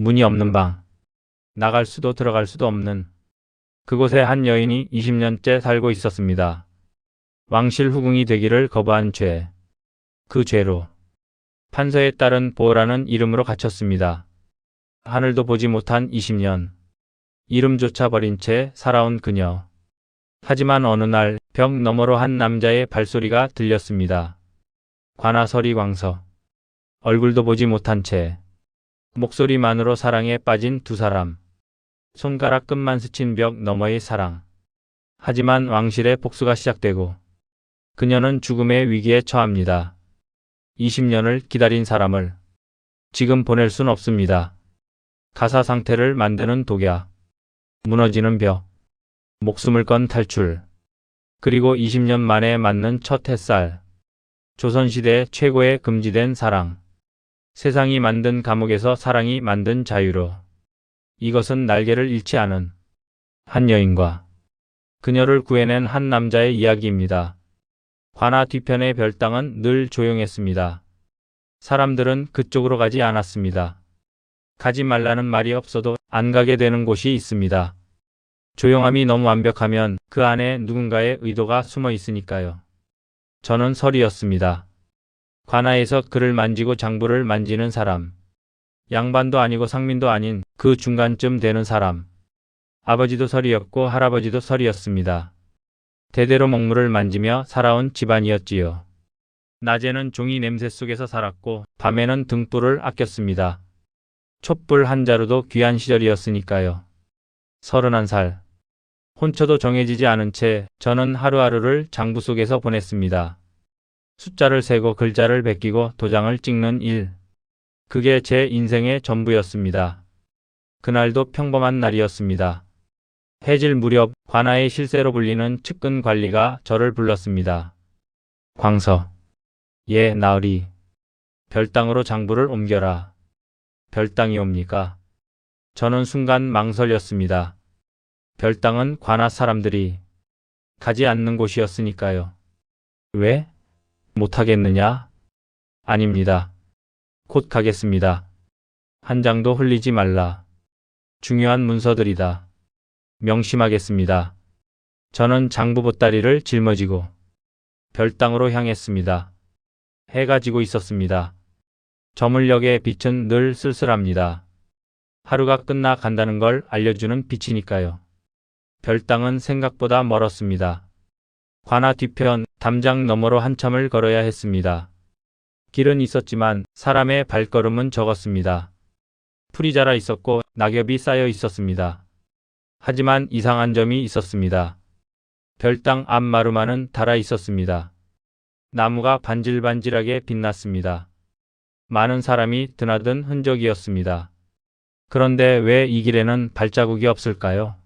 문이 없는 방. 나갈 수도 들어갈 수도 없는 그곳에 한 여인이 20년째 살고 있었습니다. 왕실 후궁이 되기를 거부한 죄. 그 죄로 판서에 따른 보라는 이름으로 갇혔습니다. 하늘도 보지 못한 20년. 이름조차 버린 채 살아온 그녀. 하지만 어느 날 벽 너머로 한 남자의 발소리가 들렸습니다. 관아서리 광서. 얼굴도 보지 못한 채 목소리만으로 사랑에 빠진 두 사람. 손가락 끝만 스친 벽 너머의 사랑. 하지만 왕실의 복수가 시작되고 그녀는 죽음의 위기에 처합니다. 20년을 기다린 사람을 지금 보낼 순 없습니다. 가사 상태를 만드는 독약. 무너지는 벽. 목숨을 건 탈출. 그리고 20년 만에 맞는 첫 햇살. 조선시대 최고의 금지된 사랑. 세상이 만든 감옥에서 사랑이 만든 자유로. 이것은 날개를 잃지 않은 한 여인과 그녀를 구해낸 한 남자의 이야기입니다. 관아 뒤편의 별당은 늘 조용했습니다. 사람들은 그쪽으로 가지 않았습니다. 가지 말라는 말이 없어도 안 가게 되는 곳이 있습니다. 조용함이 너무 완벽하면 그 안에 누군가의 의도가 숨어 있으니까요. 저는 설이었습니다. 관아에서 그를 만지고 장부를 만지는 사람. 양반도 아니고 상민도 아닌 그 중간쯤 되는 사람. 아버지도 설이었고 할아버지도 설이었습니다. 대대로 먹물을 만지며 살아온 집안이었지요. 낮에는 종이 냄새 속에서 살았고 밤에는 등불을 아꼈습니다. 촛불 한 자루도 귀한 시절이었으니까요. 31살. 혼처도 정해지지 않은 채 저는 하루하루를 장부 속에서 보냈습니다. 숫자를 세고 글자를 베끼고 도장을 찍는 일. 그게 제 인생의 전부였습니다. 그날도 평범한 날이었습니다. 해질 무렵 관아의 실세로 불리는 측근 관리가 저를 불렀습니다. 광서. 예, 나으리. 별당으로 장부를 옮겨라. 별당이 옵니까? 저는 순간 망설였습니다. 별당은 관아 사람들이 가지 않는 곳이었으니까요. 왜? 못하겠느냐? 아닙니다. 곧 가겠습니다. 한 장도 흘리지 말라. 중요한 문서들이다. 명심하겠습니다. 저는 장부 보따리를 짊어지고 별당으로 향했습니다. 해가 지고 있었습니다. 저물녘의 빛은 늘 쓸쓸합니다. 하루가 끝나 간다는 걸 알려주는 빛이니까요. 별당은 생각보다 멀었습니다. 관아 뒤편 담장 너머로 한참을 걸어야 했습니다. 길은 있었지만 사람의 발걸음은 적었습니다. 풀이 자라 있었고 낙엽이 쌓여 있었습니다. 하지만 이상한 점이 있었습니다. 별당 앞 마루만은 닳아 있었습니다. 나무가 반질반질하게 빛났습니다. 많은 사람이 드나든 흔적이었습니다. 그런데 왜 이 길에는 발자국이 없을까요?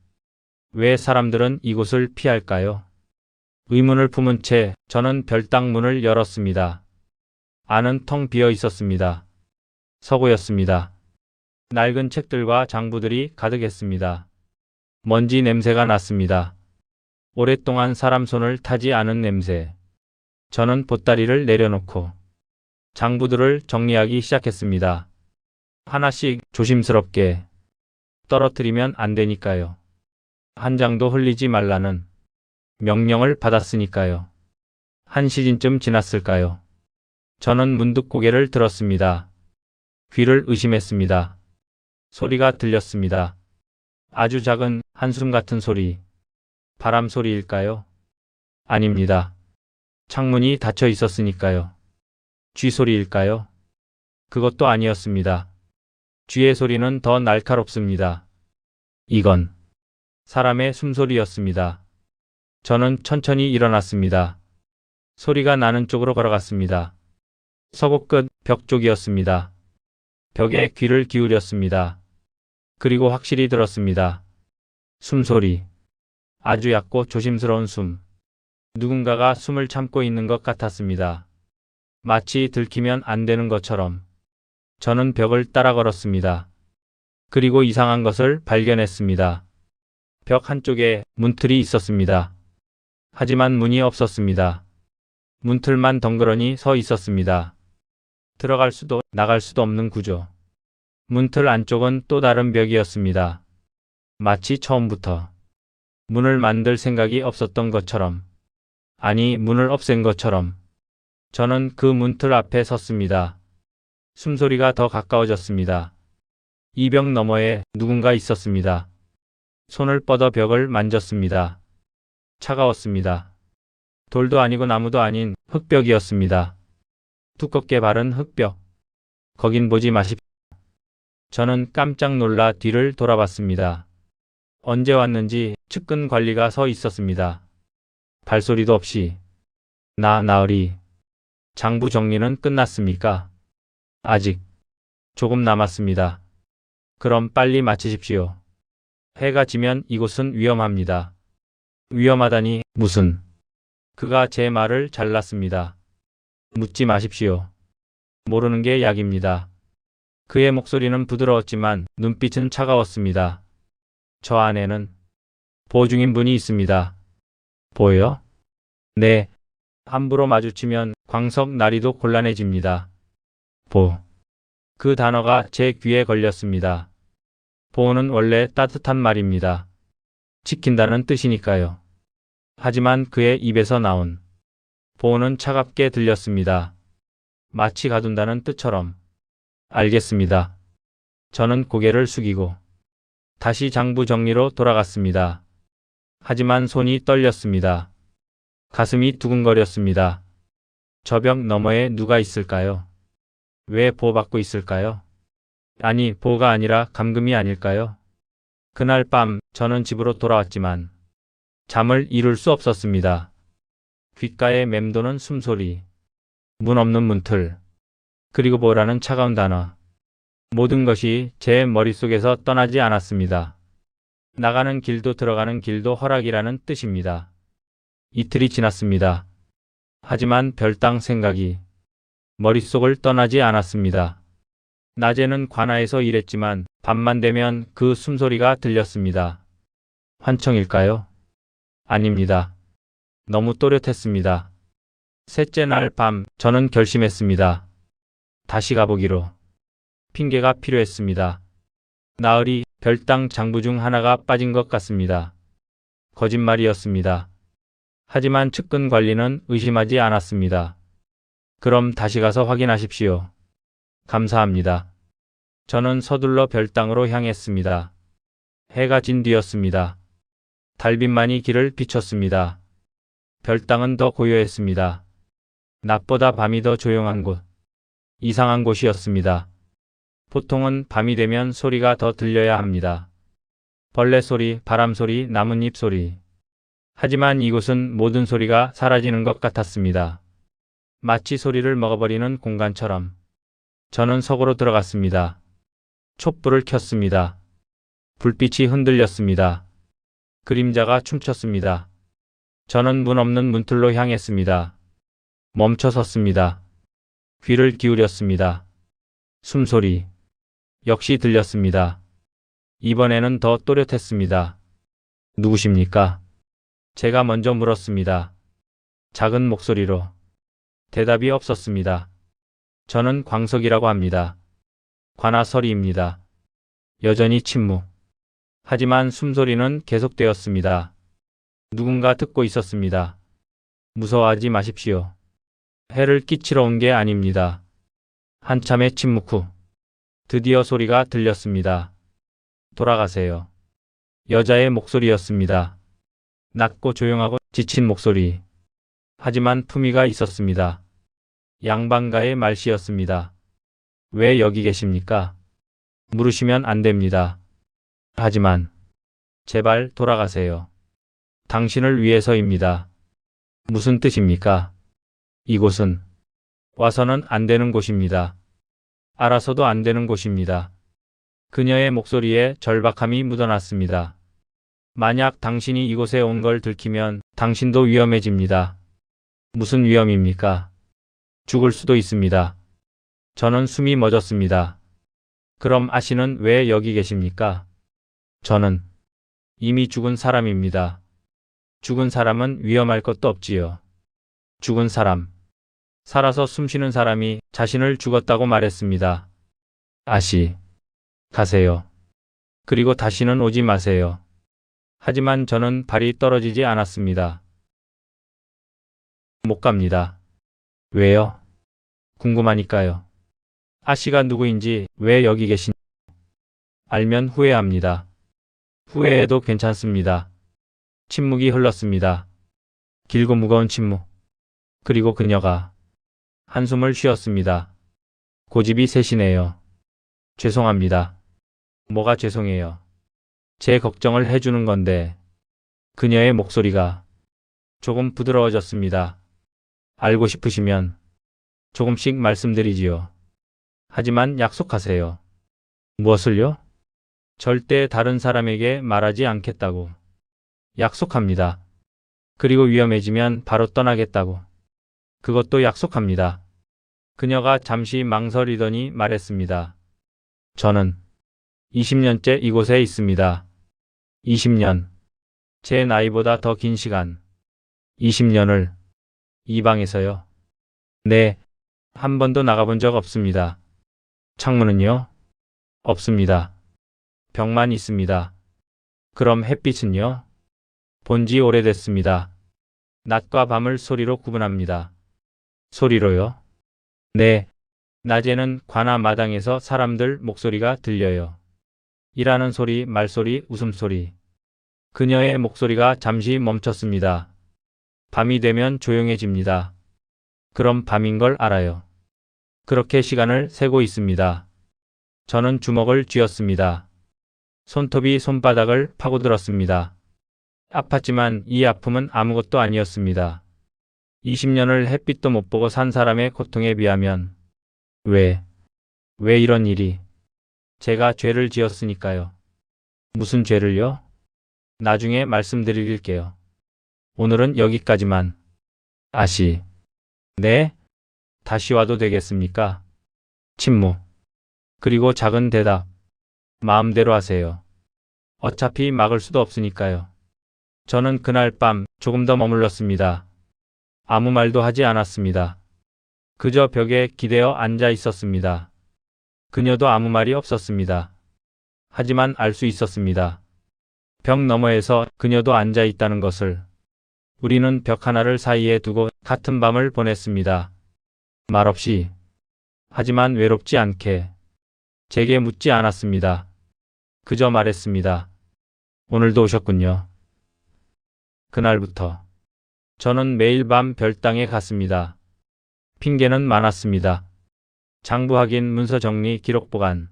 왜 사람들은 이곳을 피할까요? 의문을 품은 채 저는 별당 문을 열었습니다. 안은 텅 비어 있었습니다. 서고였습니다. 낡은 책들과 장부들이 가득했습니다. 먼지 냄새가 났습니다. 오랫동안 사람 손을 타지 않은 냄새. 저는 보따리를 내려놓고 장부들을 정리하기 시작했습니다. 하나씩 조심스럽게. 떨어뜨리면 안 되니까요. 한 장도 흘리지 말라는 명령을 받았으니까요. 한 시즌쯤 지났을까요? 저는 문득 고개를 들었습니다. 귀를 의심했습니다. 소리가 들렸습니다. 아주 작은 한숨 같은 소리. 바람 소리일까요? 아닙니다. 창문이 닫혀 있었으니까요. 쥐 소리일까요? 그것도 아니었습니다. 쥐의 소리는 더 날카롭습니다. 이건 사람의 숨소리였습니다. 저는 천천히 일어났습니다. 소리가 나는 쪽으로 걸어갔습니다. 서고 끝 벽 쪽이었습니다. 벽에 귀를 기울였습니다. 그리고 확실히 들었습니다. 숨소리. 아주 얕고 조심스러운 숨. 누군가가 숨을 참고 있는 것 같았습니다. 마치 들키면 안 되는 것처럼. 저는 벽을 따라 걸었습니다. 그리고 이상한 것을 발견했습니다. 벽 한쪽에 문틀이 있었습니다. 하지만 문이 없었습니다. 문틀만 덩그러니 서 있었습니다. 들어갈 수도 나갈 수도 없는 구조. 문틀 안쪽은 또 다른 벽이었습니다. 마치 처음부터 문을 만들 생각이 없었던 것처럼, 아니 문을 없앤 것처럼. 저는 그 문틀 앞에 섰습니다. 숨소리가 더 가까워졌습니다. 이 벽 너머에 누군가 있었습니다. 손을 뻗어 벽을 만졌습니다. 차가웠습니다. 돌도 아니고 나무도 아닌 흙벽이었습니다. 두껍게 바른 흙벽. 거긴 보지 마십시오. 저는 깜짝 놀라 뒤를 돌아봤습니다. 언제 왔는지 측근 관리가 서 있었습니다. 발소리도 없이. 나으리. 장부 정리는 끝났습니까? 아직. 조금 남았습니다. 그럼 빨리 마치십시오. 해가 지면 이곳은 위험합니다. 위험하다니 무슨. 그가 제 말을 잘랐습니다. 묻지 마십시오. 모르는 게 약입니다. 그의 목소리는 부드러웠지만 눈빛은 차가웠습니다. 저 안에는 보증인분이 있습니다. 보여? 네. 함부로 마주치면 광석 나리도 곤란해집니다. 그 단어가 제 귀에 걸렸습니다. 보호는 원래 따뜻한 말입니다. 지킨다는 뜻이니까요. 하지만 그의 입에서 나온 보호는 차갑게 들렸습니다. 마치 가둔다는 뜻처럼. 알겠습니다. 저는 고개를 숙이고 다시 장부 정리로 돌아갔습니다. 하지만 손이 떨렸습니다. 가슴이 두근거렸습니다. 저 벽 너머에 누가 있을까요? 왜 보호받고 있을까요? 아니, 보호가 아니라 감금이 아닐까요? 그날 밤 저는 집으로 돌아왔지만 잠을 이룰 수 없었습니다. 귓가에 맴도는 숨소리, 문 없는 문틀, 그리고 보호라는 차가운 단어. 모든 것이 제 머릿속에서 떠나지 않았습니다. 나가는 길도 들어가는 길도 허락이라는 뜻입니다. 이틀이 지났습니다. 하지만 별당 생각이 머릿속을 떠나지 않았습니다. 낮에는 관아에서 일했지만 밤만 되면 그 숨소리가 들렸습니다. 환청일까요? 아닙니다. 너무 또렷했습니다. 셋째 날 밤 저는 결심했습니다. 다시 가보기로. 핑계가 필요했습니다. 나으리 별당 장부 중 하나가 빠진 것 같습니다. 거짓말이었습니다. 하지만 측근 관리는 의심하지 않았습니다. 그럼 다시 가서 확인하십시오. 감사합니다. 저는 서둘러 별당으로 향했습니다. 해가 진 뒤였습니다. 달빛만이 길을 비췄습니다. 별당은 더 고요했습니다. 낮보다 밤이 더 조용한 곳. 이상한 곳이었습니다. 보통은 밤이 되면 소리가 더 들려야 합니다. 벌레 소리, 바람 소리, 나뭇잎 소리. 하지만 이곳은 모든 소리가 사라지는 것 같았습니다. 마치 소리를 먹어버리는 공간처럼. 저는 속으로 들어갔습니다. 촛불을 켰습니다. 불빛이 흔들렸습니다. 그림자가 춤췄습니다. 저는 문 없는 문틀로 향했습니다. 멈춰 섰습니다. 귀를 기울였습니다. 숨소리. 역시 들렸습니다. 이번에는 더 또렷했습니다. 누구십니까? 제가 먼저 물었습니다. 작은 목소리로. 대답이 없었습니다. 저는 광석이라고 합니다. 관아서리입니다. 여전히 침묵. 하지만 숨소리는 계속되었습니다. 누군가 듣고 있었습니다. 무서워하지 마십시오. 해를 끼치러 온 게 아닙니다. 한참의 침묵 후 드디어 소리가 들렸습니다. 돌아가세요. 여자의 목소리였습니다. 낮고 조용하고 지친 목소리. 하지만 품위가 있었습니다. 양반가의 말씨였습니다. 왜 여기 계십니까? 물으시면 안 됩니다. 하지만 제발 돌아가세요. 당신을 위해서입니다. 무슨 뜻입니까? 이곳은 와서는 안 되는 곳입니다. 알아서도 안 되는 곳입니다. 그녀의 목소리에 절박함이 묻어났습니다. 만약 당신이 이곳에 온 걸 들키면 당신도 위험해집니다. 무슨 위험입니까? 죽을 수도 있습니다. 저는 숨이 멎었습니다. 그럼 아씨는 왜 여기 계십니까? 저는 이미 죽은 사람입니다. 죽은 사람은 위험할 것도 없지요. 죽은 사람. 살아서 숨쉬는 사람이 자신을 죽었다고 말했습니다. 아씨. 가세요. 그리고 다시는 오지 마세요. 하지만 저는 발이 떨어지지 않았습니다. 못 갑니다. 왜요? 궁금하니까요. 아씨가 누구인지 왜 여기 계신? 알면 후회합니다. 후회해도 괜찮습니다. 침묵이 흘렀습니다. 길고 무거운 침묵. 그리고 그녀가 한숨을 쉬었습니다. 고집이 세시네요. 죄송합니다. 뭐가 죄송해요? 제 걱정을 해주는 건데. 그녀의 목소리가 조금 부드러워졌습니다. 알고 싶으시면 조금씩 말씀드리지요. 하지만 약속하세요. 무엇을요? 절대 다른 사람에게 말하지 않겠다고. 약속합니다. 그리고 위험해지면 바로 떠나겠다고. 그것도 약속합니다. 그녀가 잠시 망설이더니 말했습니다. 저는 20년째 이곳에 있습니다. 20년. 제 나이보다 더 긴 시간. 20년을 이 방에서요. 네, 한 번도 나가본 적 없습니다. 창문은요? 없습니다. 벽만 있습니다. 그럼 햇빛은요? 본지 오래됐습니다. 낮과 밤을 소리로 구분합니다. 소리로요? 네, 낮에는 관아 마당에서 사람들 목소리가 들려요. 일하는 소리, 말소리, 웃음소리. 그녀의 목소리가 잠시 멈췄습니다. 밤이 되면 조용해집니다. 그럼 밤인 걸 알아요. 그렇게 시간을 세고 있습니다. 저는 주먹을 쥐었습니다. 손톱이 손바닥을 파고들었습니다. 아팠지만 이 아픔은 아무것도 아니었습니다. 20년을 햇빛도 못 보고 산 사람의 고통에 비하면 왜 이런 일이? 제가 죄를 지었으니까요. 무슨 죄를요? 나중에 말씀드릴게요. 오늘은 여기까지만. 아씨. 네? 다시 와도 되겠습니까? 침묵. 그리고 작은 대답. 마음대로 하세요. 어차피 막을 수도 없으니까요. 저는 그날 밤 조금 더 머물렀습니다. 아무 말도 하지 않았습니다. 그저 벽에 기대어 앉아 있었습니다. 그녀도 아무 말이 없었습니다. 하지만 알 수 있었습니다. 벽 너머에서 그녀도 앉아 있다는 것을. 우리는 벽 하나를 사이에 두고 같은 밤을 보냈습니다. 말없이. 하지만 외롭지 않게. 제게 묻지 않았습니다. 그저 말했습니다. 오늘도 오셨군요. 그날부터 저는 매일 밤 별당에 갔습니다. 핑계는 많았습니다. 장부 확인, 문서 정리, 기록 보관.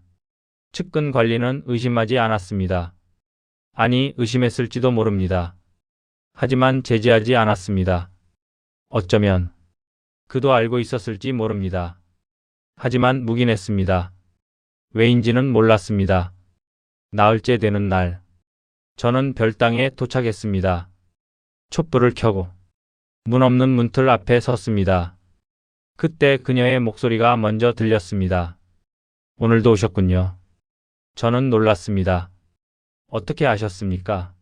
측근 관리는 의심하지 않았습니다. 아니, 의심했을지도 모릅니다. 하지만 제지하지 않았습니다. 어쩌면 그도 알고 있었을지 모릅니다. 하지만 묵인했습니다. 왜인지는 몰랐습니다. 나흘째 되는 날, 저는 별당에 도착했습니다. 촛불을 켜고 문 없는 문틀 앞에 섰습니다. 그때 그녀의 목소리가 먼저 들렸습니다. 오늘도 오셨군요. 저는 놀랐습니다. 어떻게 아셨습니까?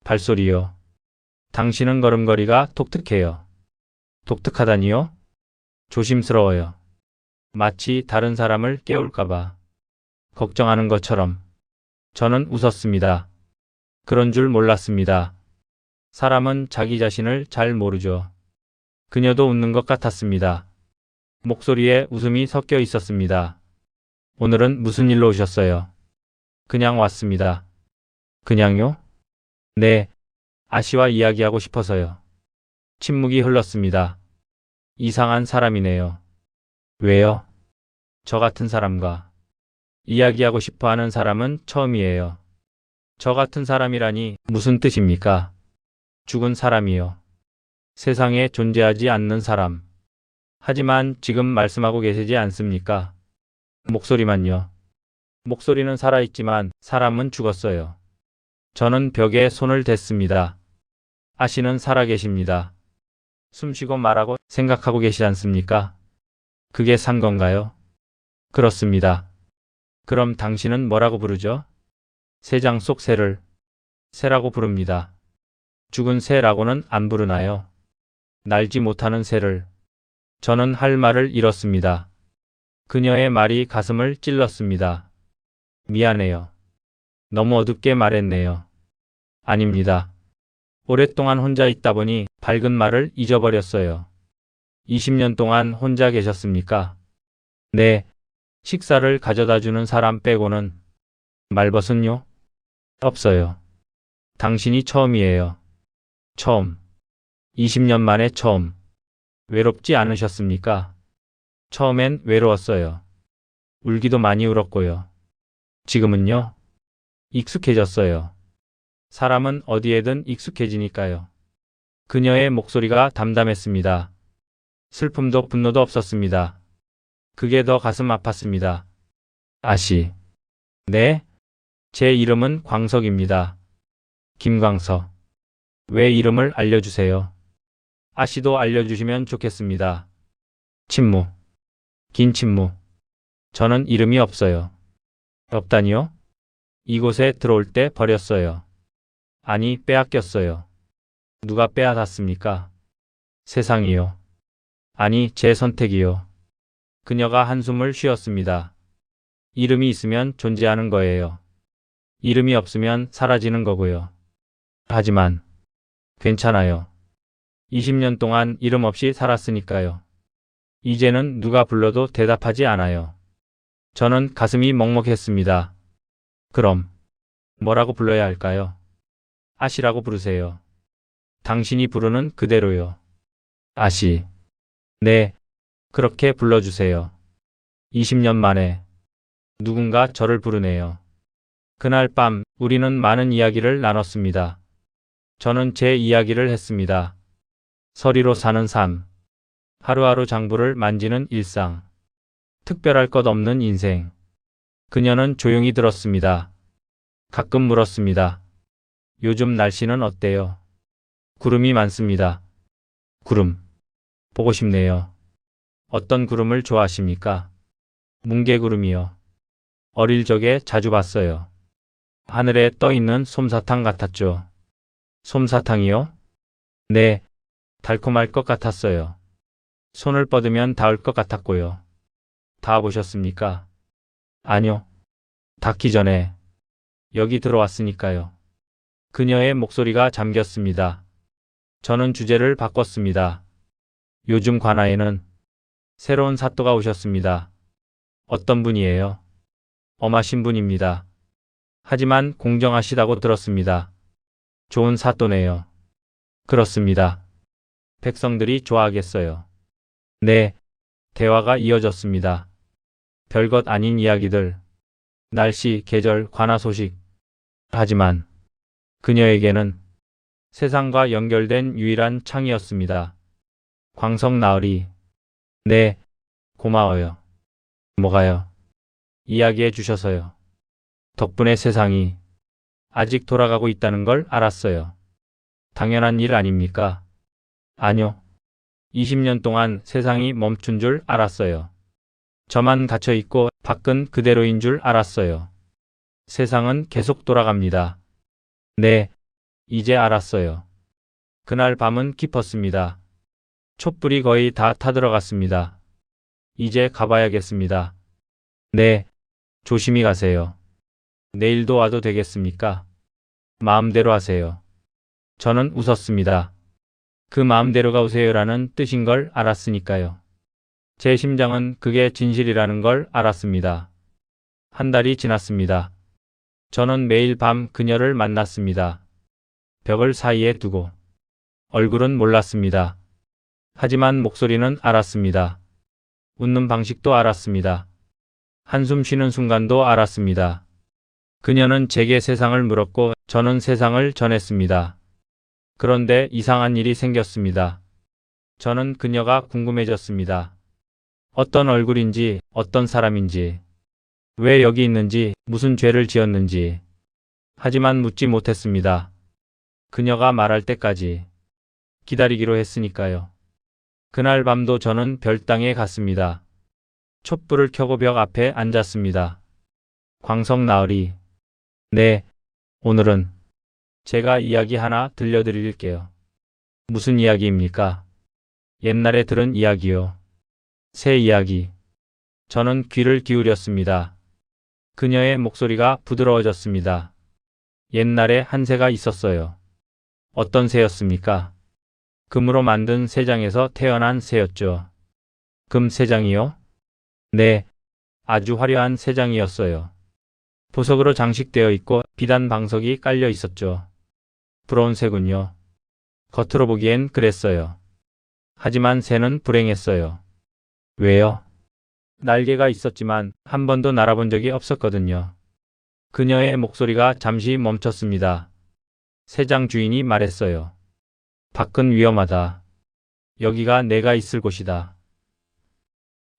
발소리요. 당신은 걸음걸이가 독특해요. 독특하다니요? 조심스러워요. 마치 다른 사람을 깨울까봐 걱정하는 것처럼. 저는 웃었습니다. 그런 줄 몰랐습니다. 사람은 자기 자신을 잘 모르죠. 그녀도 웃는 것 같았습니다. 목소리에 웃음이 섞여 있었습니다. 오늘은 무슨 일로 오셨어요? 그냥 왔습니다. 그냥요? 네, 아씨와 이야기하고 싶어서요. 침묵이 흘렀습니다. 이상한 사람이네요. 왜요? 저 같은 사람과 이야기하고 싶어 하는 사람은 처음이에요. 저 같은 사람이라니 무슨 뜻입니까? 죽은 사람이요. 세상에 존재하지 않는 사람. 하지만 지금 말씀하고 계시지 않습니까? 목소리만요. 목소리는 살아있지만 사람은 죽었어요. 저는 벽에 손을 댔습니다. 아씨는 살아계십니다. 숨쉬고 말하고 생각하고 계시지 않습니까? 그게 산 건가요? 그렇습니다. 그럼 당신은 뭐라고 부르죠? 새장 속 새를 새라고 부릅니다. 죽은 새라고는 안 부르나요? 날지 못하는 새를. 저는 할 말을 잃었습니다. 그녀의 말이 가슴을 찔렀습니다. 미안해요. 너무 어둡게 말했네요. 아닙니다. 오랫동안 혼자 있다 보니 밝은 말을 잊어버렸어요. 20년 동안 혼자 계셨습니까? 네. 식사를 가져다 주는 사람 빼고는. 말벗은요? 없어요. 당신이 처음이에요. 처음. 20년 만에 처음. 외롭지 않으셨습니까? 처음엔 외로웠어요. 울기도 많이 울었고요. 지금은요? 익숙해졌어요. 사람은 어디에든 익숙해지니까요. 그녀의 목소리가 담담했습니다. 슬픔도 분노도 없었습니다. 그게 더 가슴 아팠습니다. 아씨. 네? 제 이름은 광석입니다. 김광석. 왜 이름을 알려주세요? 아씨도 알려주시면 좋겠습니다. 침묵. 긴 침묵. 저는 이름이 없어요. 없다니요? 이곳에 들어올 때 버렸어요. 아니, 빼앗겼어요. 누가 빼앗았습니까? 세상이요. 아니, 제 선택이요. 그녀가 한숨을 쉬었습니다. 이름이 있으면 존재하는 거예요. 이름이 없으면 사라지는 거고요. 하지만 괜찮아요. 20년 동안 이름 없이 살았으니까요. 이제는 누가 불러도 대답하지 않아요. 저는 가슴이 먹먹했습니다. 그럼 뭐라고 불러야 할까요? 아씨라고 부르세요. 당신이 부르는 그대로요. 아씨. 네, 그렇게 불러주세요. 20년 만에 누군가 저를 부르네요. 그날 밤 우리는 많은 이야기를 나눴습니다. 저는 제 이야기를 했습니다. 서리로 사는 삶, 하루하루 장부를 만지는 일상, 특별할 것 없는 인생. 그녀는 조용히 들었습니다. 가끔 물었습니다. 요즘 날씨는 어때요? 구름이 많습니다. 구름. 보고 싶네요. 어떤 구름을 좋아하십니까? 뭉게구름이요. 어릴 적에 자주 봤어요. 하늘에 떠 있는 솜사탕 같았죠. 솜사탕이요? 네, 달콤할 것 같았어요. 손을 뻗으면 닿을 것 같았고요. 다 보셨습니까? 아니요. 닿기 전에 여기 들어왔으니까요. 그녀의 목소리가 잠겼습니다. 저는 주제를 바꿨습니다. 요즘 관아에는 새로운 사또가 오셨습니다. 어떤 분이에요? 엄하신 분입니다. 하지만 공정하시다고 들었습니다. 좋은 사또네요. 그렇습니다. 백성들이 좋아하겠어요. 네, 대화가 이어졌습니다. 별것 아닌 이야기들, 날씨, 계절, 관아 소식. 하지만 그녀에게는 세상과 연결된 유일한 창이었습니다. 광석 나으리. 네, 고마워요. 뭐가요? 이야기해 주셔서요. 덕분에 세상이 아직 돌아가고 있다는 걸 알았어요. 당연한 일 아닙니까? 아니요. 20년 동안 세상이 멈춘 줄 알았어요. 저만 갇혀 있고 밖은 그대로인 줄 알았어요. 세상은 계속 돌아갑니다. 네, 이제 알았어요. 그날 밤은 깊었습니다. 촛불이 거의 다 타들어갔습니다. 이제 가봐야겠습니다. 네, 조심히 가세요. 내일도 와도 되겠습니까? 마음대로 하세요. 저는 웃었습니다. 그 마음대로가 오세요라는 뜻인 걸 알았으니까요. 제 심장은 그게 진실이라는 걸 알았습니다. 한 달이 지났습니다. 저는 매일 밤 그녀를 만났습니다. 벽을 사이에 두고. 얼굴은 몰랐습니다. 하지만 목소리는 알았습니다. 웃는 방식도 알았습니다. 한숨 쉬는 순간도 알았습니다. 그녀는 제게 세상을 물었고 저는 세상을 전했습니다. 그런데 이상한 일이 생겼습니다. 저는 그녀가 궁금해졌습니다. 어떤 얼굴인지, 어떤 사람인지, 왜 여기 있는지, 무슨 죄를 지었는지. 하지만 묻지 못했습니다. 그녀가 말할 때까지 기다리기로 했으니까요. 그날 밤도 저는 별당에 갔습니다. 촛불을 켜고 벽 앞에 앉았습니다. 광석 나으리. 네, 오늘은 제가 이야기 하나 들려드릴게요. 무슨 이야기입니까? 옛날에 들은 이야기요. 새 이야기. 저는 귀를 기울였습니다. 그녀의 목소리가 부드러워졌습니다. 옛날에 한 새가 있었어요. 어떤 새였습니까? 금으로 만든 새장에서 태어난 새였죠. 금 새장이요? 네, 아주 화려한 새장이었어요. 보석으로 장식되어 있고 비단 방석이 깔려 있었죠. 부러운 새군요. 겉으로 보기엔 그랬어요. 하지만 새는 불행했어요. 왜요? 날개가 있었지만 한 번도 날아본 적이 없었거든요. 그녀의 목소리가 잠시 멈췄습니다. 새장 주인이 말했어요. 밖은 위험하다. 여기가 내가 있을 곳이다.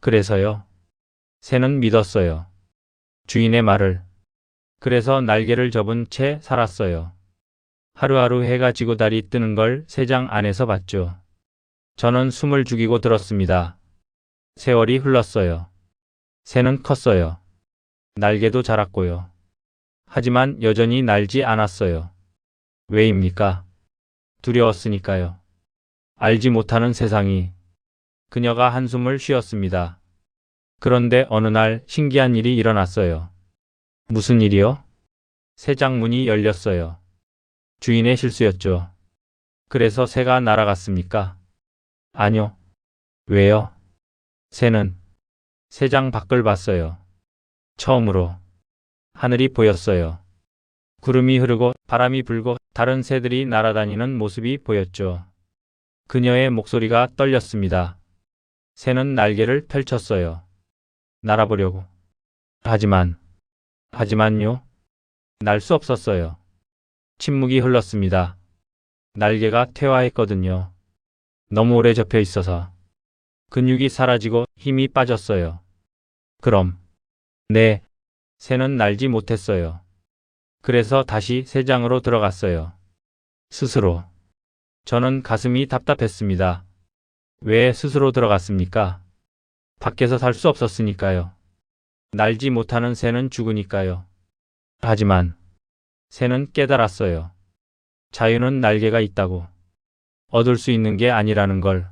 그래서요. 새는 믿었어요. 주인의 말을. 그래서 날개를 접은 채 살았어요. 하루하루 해가 지고 달이 뜨는 걸 새장 안에서 봤죠. 저는 숨을 죽이고 들었습니다. 세월이 흘렀어요. 새는 컸어요. 날개도 자랐고요. 하지만 여전히 날지 않았어요. 왜입니까? 두려웠으니까요. 알지 못하는 세상이. 그녀가 한숨을 쉬었습니다. 그런데 어느 날 신기한 일이 일어났어요. 무슨 일이요? 새장 문이 열렸어요. 주인의 실수였죠. 그래서 새가 날아갔습니까? 아니요. 왜요? 새는 새장 밖을 봤어요. 처음으로 하늘이 보였어요. 구름이 흐르고 바람이 불고 다른 새들이 날아다니는 모습이 보였죠. 그녀의 목소리가 떨렸습니다. 새는 날개를 펼쳤어요. 날아보려고. 하지만요. 날 수 없었어요. 침묵이 흘렀습니다. 날개가 퇴화했거든요. 너무 오래 접혀 있어서. 근육이 사라지고 힘이 빠졌어요. 그럼. 네. 새는 날지 못했어요. 그래서 다시 새장으로 들어갔어요. 스스로. 저는 가슴이 답답했습니다. 왜 스스로 들어갔습니까? 밖에서 살 수 없었으니까요. 날지 못하는 새는 죽으니까요. 하지만 새는 깨달았어요. 자유는 날개가 있다고. 얻을 수 있는 게 아니라는 걸.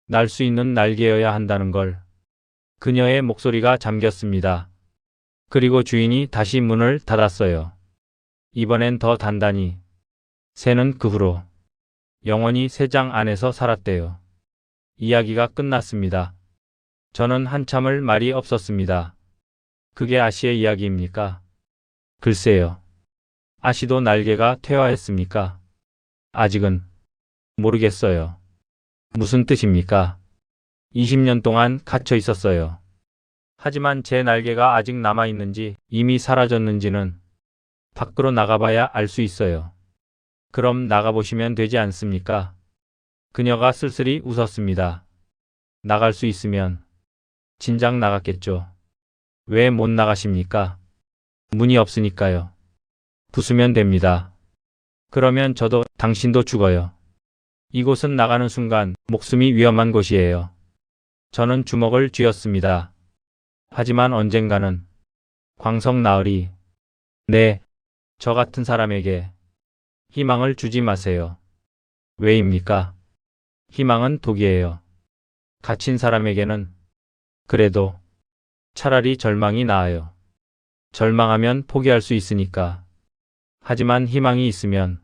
날 수 있는 날개여야 한다는 걸. 그녀의 목소리가 잠겼습니다. 그리고 주인이 다시 문을 닫았어요. 이번엔 더 단단히. 새는 그 후로 영원히 새장 안에서 살았대요. 이야기가 끝났습니다. 저는 한참을 말이 없었습니다. 그게 아시의 이야기입니까? 글쎄요. 아시도 날개가 퇴화했습니까? 아직은 모르겠어요. 무슨 뜻입니까? 20년 동안 갇혀 있었어요. 하지만 제 날개가 아직 남아있는지 이미 사라졌는지는 밖으로 나가봐야 알 수 있어요. 그럼 나가보시면 되지 않습니까? 그녀가 쓸쓸히 웃었습니다. 나갈 수 있으면 진작 나갔겠죠. 왜 못 나가십니까? 문이 없으니까요. 부수면 됩니다. 그러면 저도 당신도 죽어요. 이곳은 나가는 순간 목숨이 위험한 곳이에요. 저는 주먹을 쥐었습니다. 하지만 언젠가는 광석 나으리. 네, 저 같은 사람에게 희망을 주지 마세요. 왜입니까? 희망은 독이에요. 갇힌 사람에게는. 그래도 차라리 절망이 나아요. 절망하면 포기할 수 있으니까. 하지만 희망이 있으면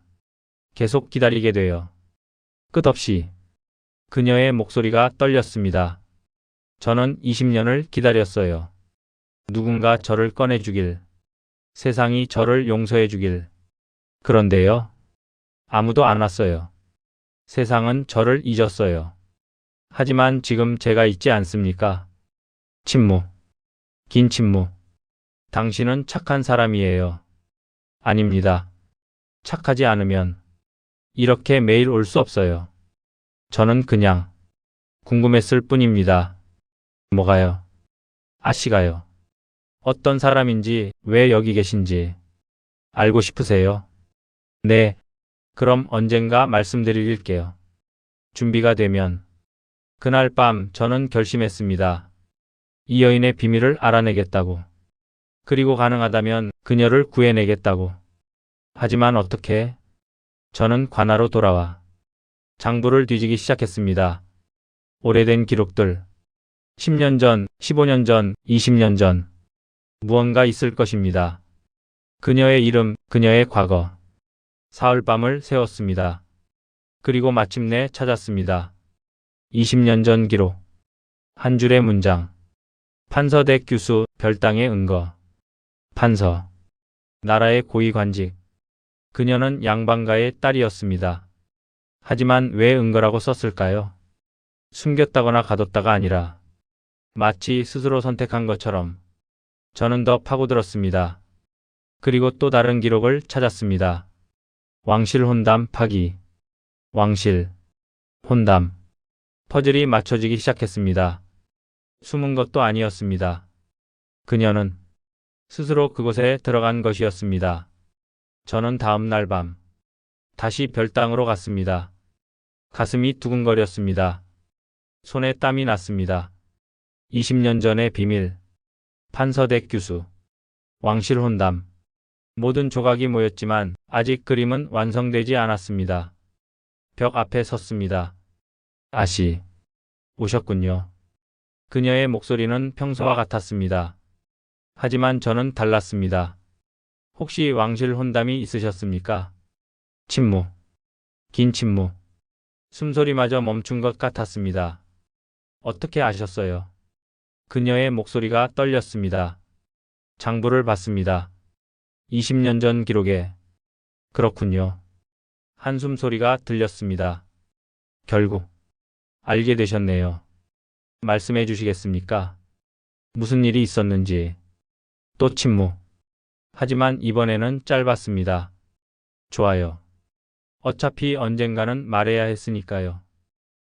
계속 기다리게 돼요. 끝없이. 그녀의 목소리가 떨렸습니다. 저는 20년을 기다렸어요. 누군가 저를 꺼내주길. 세상이 저를 용서해주길. 그런데요. 아무도 안 왔어요. 세상은 저를 잊었어요. 하지만 지금 제가 있지 않습니까? 침묵. 긴 침묵. 당신은 착한 사람이에요. 아닙니다. 착하지 않으면 이렇게 매일 올 수 없어요. 저는 그냥 궁금했을 뿐입니다. 뭐가요? 아씨가요. 어떤 사람인지, 왜 여기 계신지 알고 싶으세요? 네. 그럼 언젠가 말씀드릴게요. 준비가 되면. 그날 밤 저는 결심했습니다. 이 여인의 비밀을 알아내겠다고. 그리고 가능하다면 그녀를 구해내겠다고. 하지만 어떻게? 저는 관아로 돌아와 장부를 뒤지기 시작했습니다. 오래된 기록들. 10년 전, 15년 전, 20년 전. 무언가 있을 것입니다. 그녀의 이름, 그녀의 과거. 사흘밤을 새웠습니다. 그리고 마침내 찾았습니다. 20년 전 기록. 한 줄의 문장. 판서대 규수, 별당의 은거. 판서. 나라의 고위 관직. 그녀는 양반가의 딸이었습니다. 하지만 왜 은거라고 썼을까요? 숨겼다거나 가뒀다가 아니라 마치 스스로 선택한 것처럼. 저는 더 파고들었습니다. 그리고 또 다른 기록을 찾았습니다. 왕실 혼담 파기. 왕실. 혼담. 퍼즐이 맞춰지기 시작했습니다. 숨은 것도 아니었습니다. 그녀는 스스로 그곳에 들어간 것이었습니다. 저는 다음 날 밤 다시 별당으로 갔습니다. 가슴이 두근거렸습니다. 손에 땀이 났습니다. 20년 전의 비밀. 판서대 규수. 왕실 혼담. 모든 조각이 모였지만 아직 그림은 완성되지 않았습니다. 벽 앞에 섰습니다. 아씨. 오셨군요. 그녀의 목소리는 평소와 같았습니다. 하지만 저는 달랐습니다. 혹시 왕실 혼담이 있으셨습니까? 침묵. 긴 침묵. 숨소리마저 멈춘 것 같았습니다. 어떻게 아셨어요? 그녀의 목소리가 떨렸습니다. 장부를 봤습니다. 20년 전 기록에. 그렇군요. 한숨 소리가 들렸습니다. 결국 알게 되셨네요. 말씀해 주시겠습니까? 무슨 일이 있었는지. 또 침묵. 하지만 이번에는 짧았습니다. 좋아요. 어차피 언젠가는 말해야 했으니까요.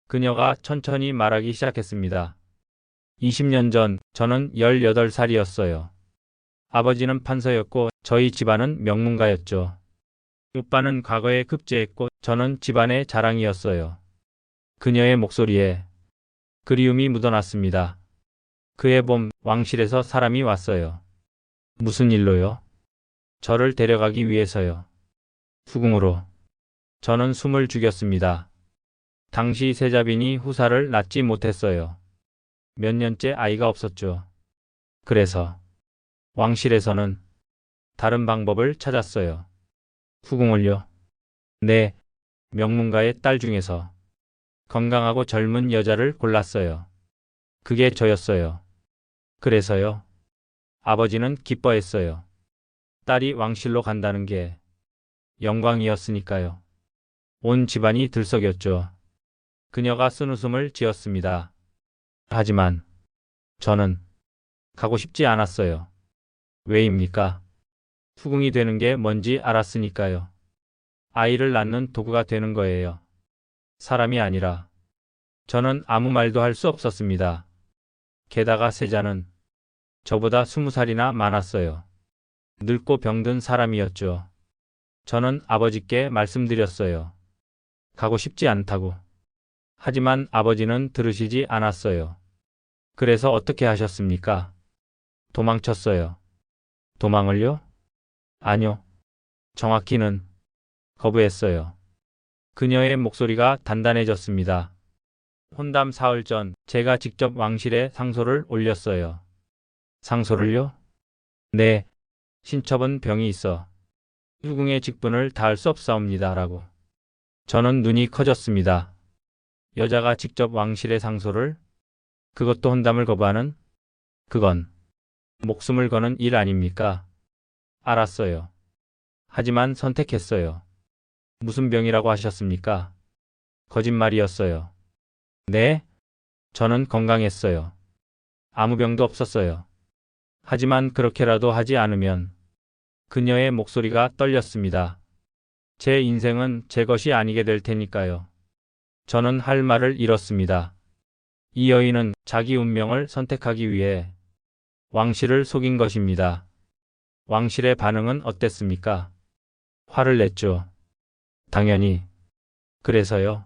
그녀가 천천히 말하기 시작했습니다. 20년 전 저는 18살이었어요. 아버지는 판서였고 저희 집안은 명문가였죠. 오빠는 과거에 급제했고 저는 집안의 자랑이었어요. 그녀의 목소리에 그리움이 묻어났습니다. 그해 봄 왕실에서 사람이 왔어요. 무슨 일로요? 저를 데려가기 위해서요. 후궁으로. 저는 숨을 죽였습니다. 당시 세자빈이 후사를 낳지 못했어요. 몇 년째 아이가 없었죠. 그래서 왕실에서는 다른 방법을 찾았어요. 후궁을요? 네, 명문가의 딸 중에서 건강하고 젊은 여자를 골랐어요. 그게 저였어요. 그래서요. 아버지는 기뻐했어요. 딸이 왕실로 간다는 게 영광이었으니까요. 온 집안이 들썩였죠. 그녀가 쓴웃음을 지었습니다. 하지만 저는 가고 싶지 않았어요. 왜입니까? 후궁이 되는 게 뭔지 알았으니까요. 아이를 낳는 도구가 되는 거예요. 사람이 아니라. 저는 아무 말도 할 수 없었습니다. 게다가 세자는 저보다 20살이나 많았어요. 늙고 병든 사람이었죠. 저는 아버지께 말씀드렸어요. 가고 싶지 않다고. 하지만 아버지는 들으시지 않았어요. 그래서 어떻게 하셨습니까? 도망쳤어요. 도망을요? 아니요. 정확히는 거부했어요. 그녀의 목소리가 단단해졌습니다. 혼담 사흘 전 제가 직접 왕실에 상소를 올렸어요. 상소를요? 네. 신첩은 병이 있어 후궁의 직분을 다할 수 없사옵니다라고. 저는 눈이 커졌습니다. 여자가 직접 왕실에 상소를? 그것도 혼담을 거부하는? 그건 목숨을 거는 일 아닙니까? 알았어요. 하지만 선택했어요. 무슨 병이라고 하셨습니까? 거짓말이었어요. 네? 저는 건강했어요. 아무 병도 없었어요. 하지만 그렇게라도 하지 않으면 그녀의 목소리가 떨렸습니다. 제 인생은 제 것이 아니게 될 테니까요. 저는 할 말을 잃었습니다. 이 여인은 자기 운명을 선택하기 위해 왕실을 속인 것입니다. 왕실의 반응은 어땠습니까? 화를 냈죠. 당연히. 그래서요.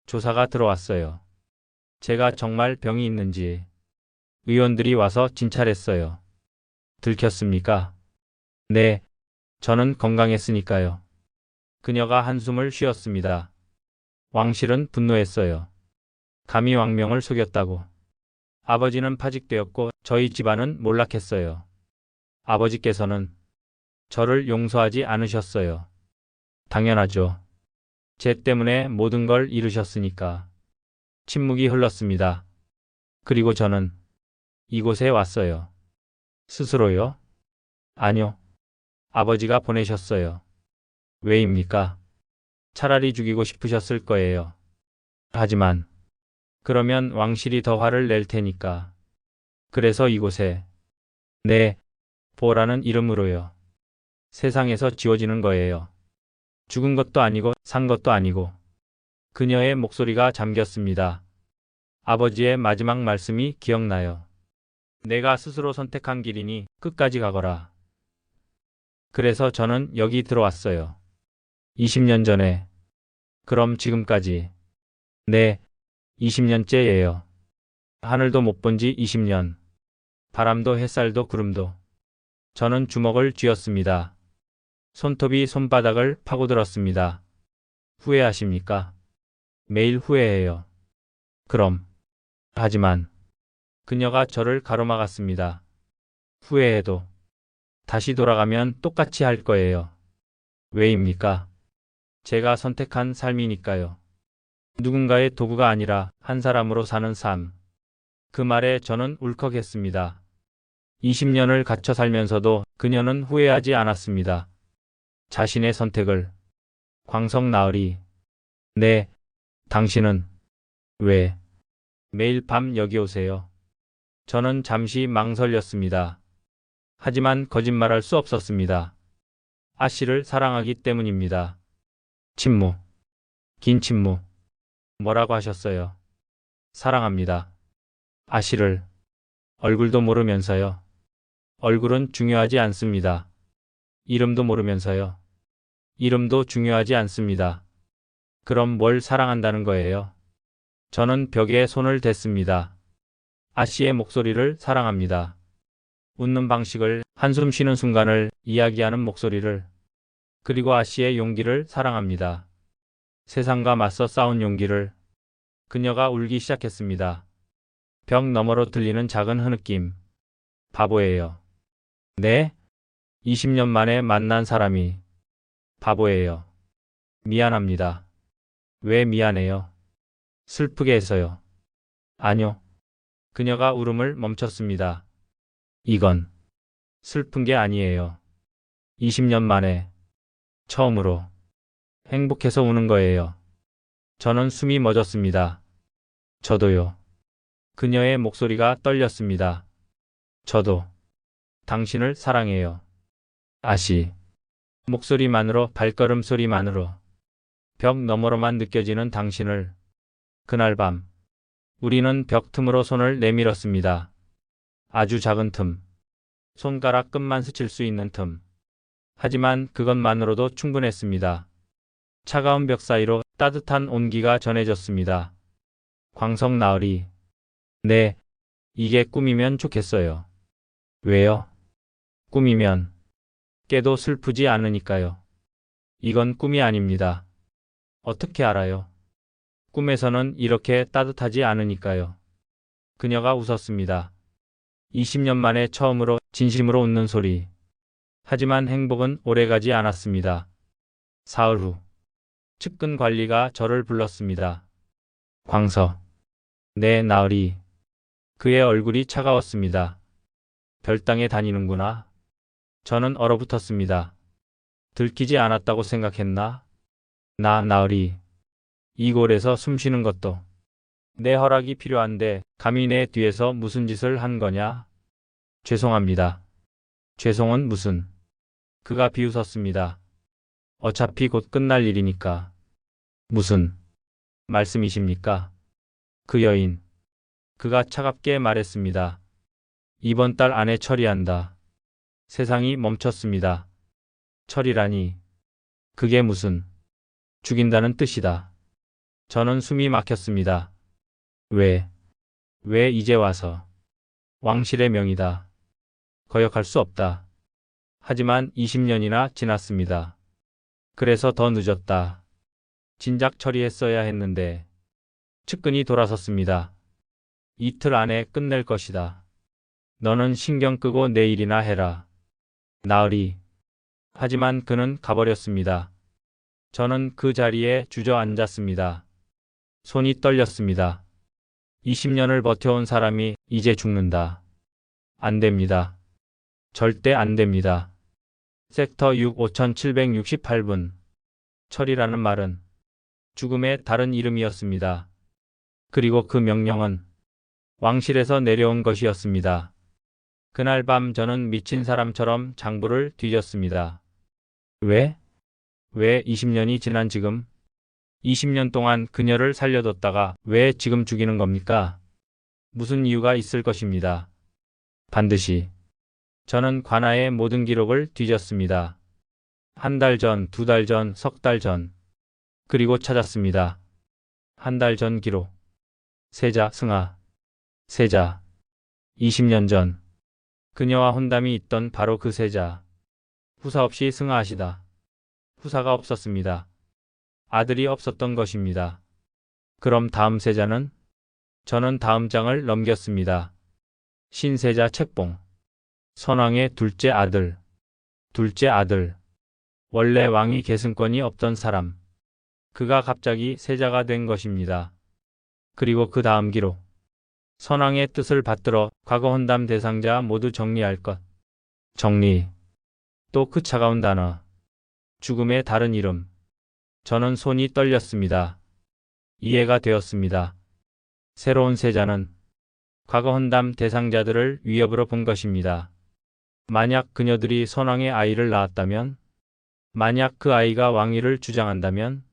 조사가 들어왔어요. 제가 정말 병이 있는지 의원들이 와서 진찰했어요. 들켰습니까? 네. 저는 건강했으니까요. 그녀가 한숨을 쉬었습니다. 왕실은 분노했어요. 감히 왕명을 속였다고. 아버지는 파직되었고 저희 집안은 몰락했어요. 아버지께서는 저를 용서하지 않으셨어요. 당연하죠. 제 때문에 모든 걸 잃으셨으니까. 침묵이 흘렀습니다. 그리고 저는 이곳에 왔어요. 스스로요? 아니요. 아버지가 보내셨어요. 왜입니까? 차라리 죽이고 싶으셨을 거예요. 하지만 그러면 왕실이 더 화를 낼 테니까. 그래서 이곳에 네, 보라는 이름으로요. 세상에서 지워지는 거예요. 죽은 것도 아니고 산 것도 아니고. 그녀의 목소리가 잠겼습니다. 아버지의 마지막 말씀이 기억나요. 내가 스스로 선택한 길이니 끝까지 가거라. 그래서 저는 여기 들어왔어요. 20년 전에. 그럼 지금까지. 네, 20년째예요. 하늘도 못 본 지 20년. 바람도 햇살도 구름도. 저는 주먹을 쥐었습니다. 손톱이 손바닥을 파고들었습니다. 후회하십니까? 매일 후회해요. 그럼. 하지만 그녀가 저를 가로막았습니다. 후회해도 다시 돌아가면 똑같이 할 거예요. 왜입니까? 제가 선택한 삶이니까요. 누군가의 도구가 아니라 한 사람으로 사는 삶. 그 말에 저는 울컥했습니다. 20년을 갇혀 살면서도 그녀는 후회하지 않았습니다. 자신의 선택을. 광석 나으리. 네, 당신은 왜 매일 밤 여기 오세요? 저는 잠시 망설였습니다. 하지만 거짓말할 수 없었습니다. 아씨를 사랑하기 때문입니다. 침묵. 긴 침묵. 뭐라고 하셨어요? 사랑합니다. 아씨를. 얼굴도 모르면서요. 얼굴은 중요하지 않습니다. 이름도 모르면서요. 이름도 중요하지 않습니다. 그럼 뭘 사랑한다는 거예요? 저는 벽에 손을 댔습니다. 아씨의 목소리를 사랑합니다. 웃는 방식을, 한숨 쉬는 순간을, 이야기하는 목소리를, 그리고 아씨의 용기를 사랑합니다. 세상과 맞서 싸운 용기를. 그녀가 울기 시작했습니다. 벽 너머로 들리는 작은 흐느낌. 바보예요. 네? 20년 만에 만난 사람이 바보예요. 미안합니다. 왜 미안해요? 슬프게 해서요. 아니요. 그녀가 울음을 멈췄습니다. 이건 슬픈 게 아니에요. 20년 만에 처음으로 행복해서 우는 거예요. 저는 숨이 멎었습니다. 저도요. 그녀의 목소리가 떨렸습니다. 저도 당신을 사랑해요. 아씨. 목소리만으로, 발걸음 소리만으로, 벽 너머로만 느껴지는 당신을. 그날 밤 우리는 벽 틈으로 손을 내밀었습니다. 아주 작은 틈. 손가락 끝만 스칠 수 있는 틈. 하지만 그것만으로도 충분했습니다. 차가운 벽 사이로 따뜻한 온기가 전해졌습니다. 광석 나으리. 네, 이게 꿈이면 좋겠어요. 왜요? 꿈이면 깨도 슬프지 않으니까요. 이건 꿈이 아닙니다. 어떻게 알아요? 꿈에서는 이렇게 따뜻하지 않으니까요. 그녀가 웃었습니다. 20년 만에 처음으로 진심으로 웃는 소리. 하지만 행복은 오래가지 않았습니다. 사흘 후 측근 관리가 저를 불렀습니다. 광서. 네, 나으리. 그의 얼굴이 차가웠습니다. 별당에 다니는구나. 저는 얼어붙었습니다. 들키지 않았다고 생각했나? 나으리. 이 골에서 숨 쉬는 것도 내 허락이 필요한데 감히 내 뒤에서 무슨 짓을 한 거냐? 죄송합니다. 죄송은 무슨. 그가 비웃었습니다. 어차피 곧 끝날 일이니까. 무슨 말씀이십니까? 그 여인. 그가 차갑게 말했습니다. 이번 달 안에 처리한다. 세상이 멈췄습니다. 처리라니. 그게 무슨 죽인다는 뜻이다. 저는 숨이 막혔습니다. 왜 이제 와서. 왕실의 명이다. 거역할 수 없다. 하지만 20년이나 지났습니다. 그래서 더 늦었다. 진작 처리했어야 했는데. 측근이 돌아섰습니다. 이틀 안에 끝낼 것이다. 너는 신경 끄고 내일이나 해라. 나으리. 하지만 그는 가버렸습니다. 저는 그 자리에 주저앉았습니다. 손이 떨렸습니다. 20년을 버텨온 사람이 이제 죽는다. 안 됩니다. 절대 안 됩니다. 섹터 6 5768분. 철이라는 말은 죽음의 다른 이름이었습니다. 그리고 그 명령은 왕실에서 내려온 것이었습니다. 그날 밤 저는 미친 사람처럼 장부를 뒤졌습니다. 왜? 왜 20년이 지난 지금? 20년 동안 그녀를 살려뒀다가 왜 지금 죽이는 겁니까? 무슨 이유가 있을 것입니다. 반드시. 저는 관아의 모든 기록을 뒤졌습니다. 한 달 전, 두 달 전, 석 달 전. 그리고 찾았습니다. 한 달 전 기록. 세자, 승하. 세자. 20년 전. 그녀와 혼담이 있던 바로 그 세자. 후사 없이 승하하시다. 후사가 없었습니다. 아들이 없었던 것입니다. 그럼 다음 세자는? 저는 다음 장을 넘겼습니다. 신세자 책봉. 선왕의 둘째 아들. 둘째 아들. 원래 왕위 계승권이 없던 사람. 그가 갑자기 세자가 된 것입니다. 그리고 그 다음 기록. 선왕의 뜻을 받들어 과거 혼담 대상자 모두 정리할 것. 정리. 또 그 차가운 단어. 죽음의 다른 이름. 저는 손이 떨렸습니다. 이해가 되었습니다. 새로운 세자는 과거 혼담 대상자들을 위협으로 본 것입니다. 만약 그녀들이 선왕의 아이를 낳았다면, 만약 그 아이가 왕위를 주장한다면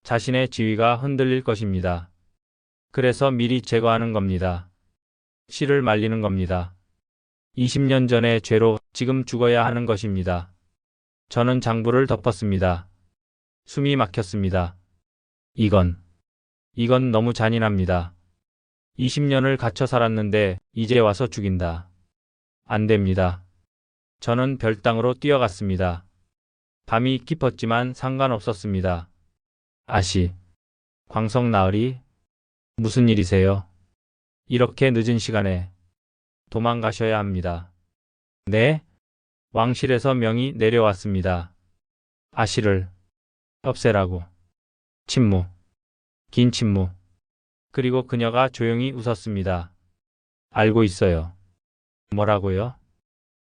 자신의 지위가 흔들릴 것입니다. 그래서 미리 제거하는 겁니다. 씨를 말리는 겁니다. 20년 전의 죄로 지금 죽어야 하는 것입니다. 저는 장부를 덮었습니다. 숨이 막혔습니다. 이건 너무 잔인합니다. 20년을 갇혀 살았는데 이제 와서 죽인다. 안 됩니다. 저는 별당으로 뛰어갔습니다. 밤이 깊었지만 상관없었습니다. 아씨, 광석 나으리, 무슨 일이세요? 이렇게 늦은 시간에 도망가셔야 합니다. 네? 왕실에서 명이 내려왔습니다. 아씨를 없애라고. 침묵. 긴 침묵. 그리고 그녀가 조용히 웃었습니다. 알고 있어요. 뭐라고요?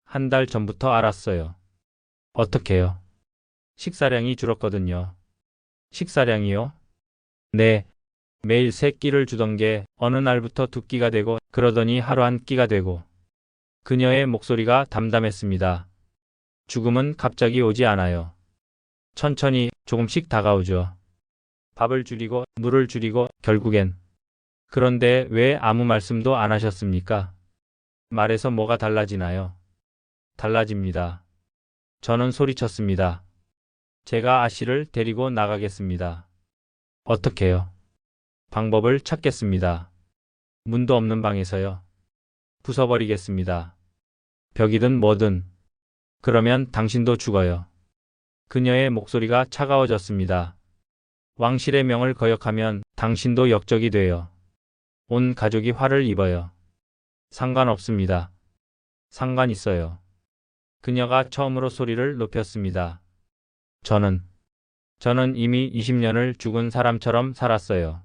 한 달 전부터 알았어요. 어떻게요? 식사량이 줄었거든요. 식사량이요? 네. 매일 세 끼를 주던 게 어느 날부터 두 끼가 되고 그러더니 하루 한 끼가 되고. 그녀의 목소리가 담담했습니다. 죽음은 갑자기 오지 않아요. 천천히 조금씩 다가오죠. 밥을 줄이고 물을 줄이고 결국엔. 그런데 왜 아무 말씀도 안 하셨습니까? 말해서 뭐가 달라지나요? 달라집니다. 저는 소리쳤습니다. 제가 아씨를 데리고 나가겠습니다. 어떻게요? 방법을 찾겠습니다. 문도 없는 방에서요. 부숴버리겠습니다. 벽이든 뭐든. 그러면 당신도 죽어요. 그녀의 목소리가 차가워졌습니다. 왕실의 명을 거역하면 당신도 역적이 돼요. 온 가족이 화를 입어요. 상관없습니다. 상관 있어요. 그녀가 처음으로 소리를 높였습니다. 저는 이미 20년을 죽은 사람처럼 살았어요.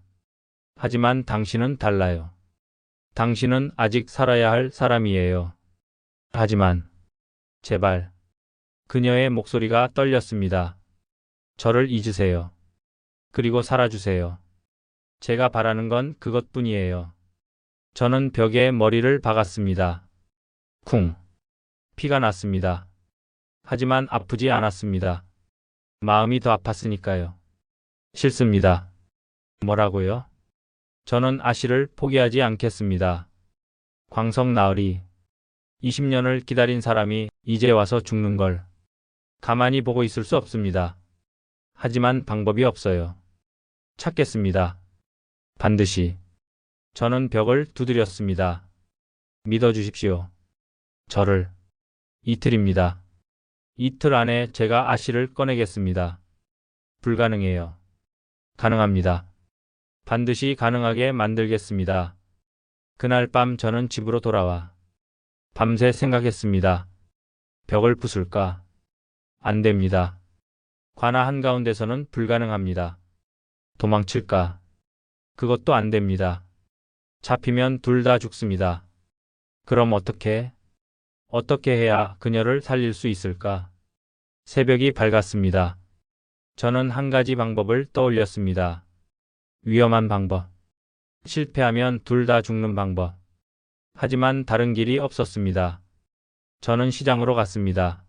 하지만 당신은 달라요. 당신은 아직 살아야 할 사람이에요. 하지만 제발. 그녀의 목소리가 떨렸습니다. 저를 잊으세요. 그리고 살아주세요. 제가 바라는 건 그것뿐이에요. 저는 벽에 머리를 박았습니다. 쿵. 피가 났습니다. 하지만 아프지 않았습니다. 마음이 더 아팠으니까요. 싫습니다. 뭐라고요? 저는 아씨를 포기하지 않겠습니다. 광석 나으리. 20년을 기다린 사람이 이제 와서 죽는 걸 가만히 보고 있을 수 없습니다. 하지만 방법이 없어요. 찾겠습니다. 반드시. 저는 벽을 두드렸습니다. 믿어주십시오. 저를. 이틀입니다. 이틀 안에 제가 아씨를 꺼내겠습니다. 불가능해요. 가능합니다. 반드시 가능하게 만들겠습니다. 그날 밤 저는 집으로 돌아와 밤새 생각했습니다. 벽을 부술까? 안 됩니다. 관아 한가운데서는 불가능합니다. 도망칠까? 그것도 안 됩니다. 잡히면 둘 다 죽습니다. 그럼 어떻게 해야 그녀를 살릴 수 있을까? 새벽이 밝았습니다. 저는 한 가지 방법을 떠올렸습니다. 위험한 방법. 실패하면 둘 다 죽는 방법. 하지만 다른 길이 없었습니다. 저는 시장으로 갔습니다.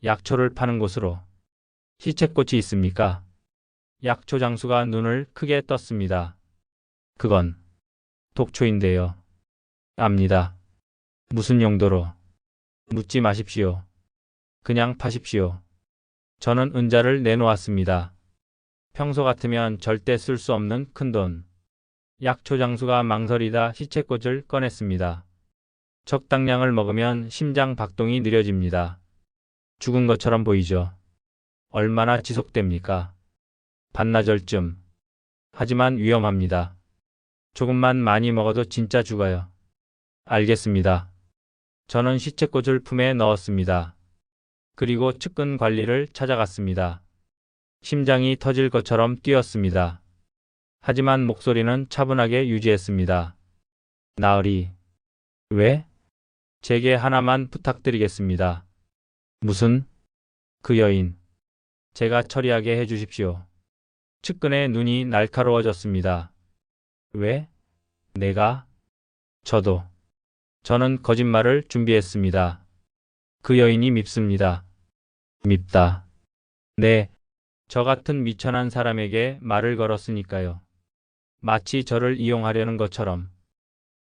약초를 파는 곳으로. 시체꽃이 있습니까? 약초 장수가 눈을 크게 떴습니다. 그건 독초인데요. 압니다. 무슨 용도로? 묻지 마십시오. 그냥 파십시오. 저는 은자를 내놓았습니다. 평소 같으면 절대 쓸 수 없는 큰돈. 약초 장수가 망설이다 시체꽃을 꺼냈습니다. 적당량을 먹으면 심장 박동이 느려집니다. 죽은 것처럼 보이죠. 얼마나 지속됩니까? 반나절쯤. 하지만 위험합니다. 조금만 많이 먹어도 진짜 죽어요. 알겠습니다. 저는 시체꽃을 품에 넣었습니다. 그리고 측근 관리를 찾아갔습니다. 심장이 터질 것처럼 뛰었습니다. 하지만 목소리는 차분하게 유지했습니다. 나으리. 왜? 제게 하나만 부탁드리겠습니다. 무슨? 그 여인. 제가 처리하게 해주십시오. 측근의 눈이 날카로워졌습니다. 왜? 내가? 저도. 저는 거짓말을 준비했습니다. 그 여인이 밉습니다. 밉다. 네. 저 같은 미천한 사람에게 말을 걸었으니까요. 마치 저를 이용하려는 것처럼.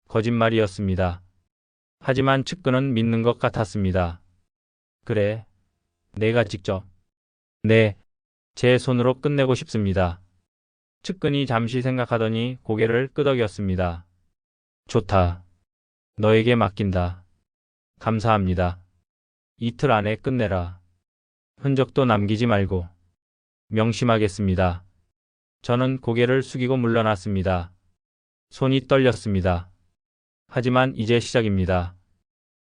거짓말이었습니다. 하지만 측근은 믿는 것 같았습니다. 그래. 내가 직접. 네. 제 손으로 끝내고 싶습니다. 측근이 잠시 생각하더니 고개를 끄덕였습니다. 좋다. 너에게 맡긴다. 감사합니다. 이틀 안에 끝내라. 흔적도 남기지 말고. 명심하겠습니다. 저는 고개를 숙이고 물러났습니다. 손이 떨렸습니다. 하지만 이제 시작입니다.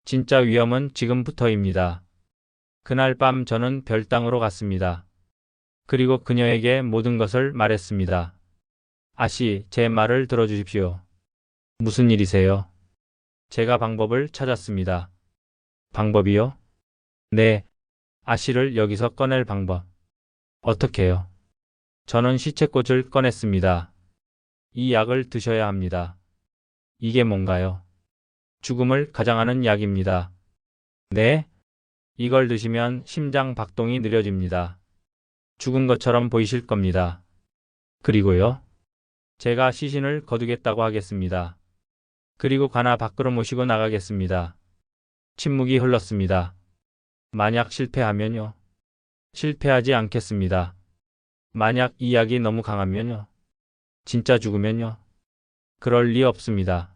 진짜 위험은 지금부터입니다. 그날 밤 저는 별당으로 갔습니다. 그리고 그녀에게 모든 것을 말했습니다. 아씨, 제 말을 들어주십시오. 무슨 일이세요? 제가 방법을 찾았습니다. 방법이요? 네, 아씨를 여기서 꺼낼 방법. 어떻게요? 저는 시체꽃을 꺼냈습니다. 이 약을 드셔야 합니다. 이게 뭔가요? 죽음을 가장하는 약입니다. 네? 이걸 드시면 심장 박동이 느려집니다. 죽은 것처럼 보이실 겁니다. 그리고요? 제가 시신을 거두겠다고 하겠습니다. 그리고 관아 밖으로 모시고 나가겠습니다. 침묵이 흘렀습니다. 만약 실패하면요? 실패하지 않겠습니다. 만약 이 약이 너무 강하면요? 진짜 죽으면요? 그럴 리 없습니다.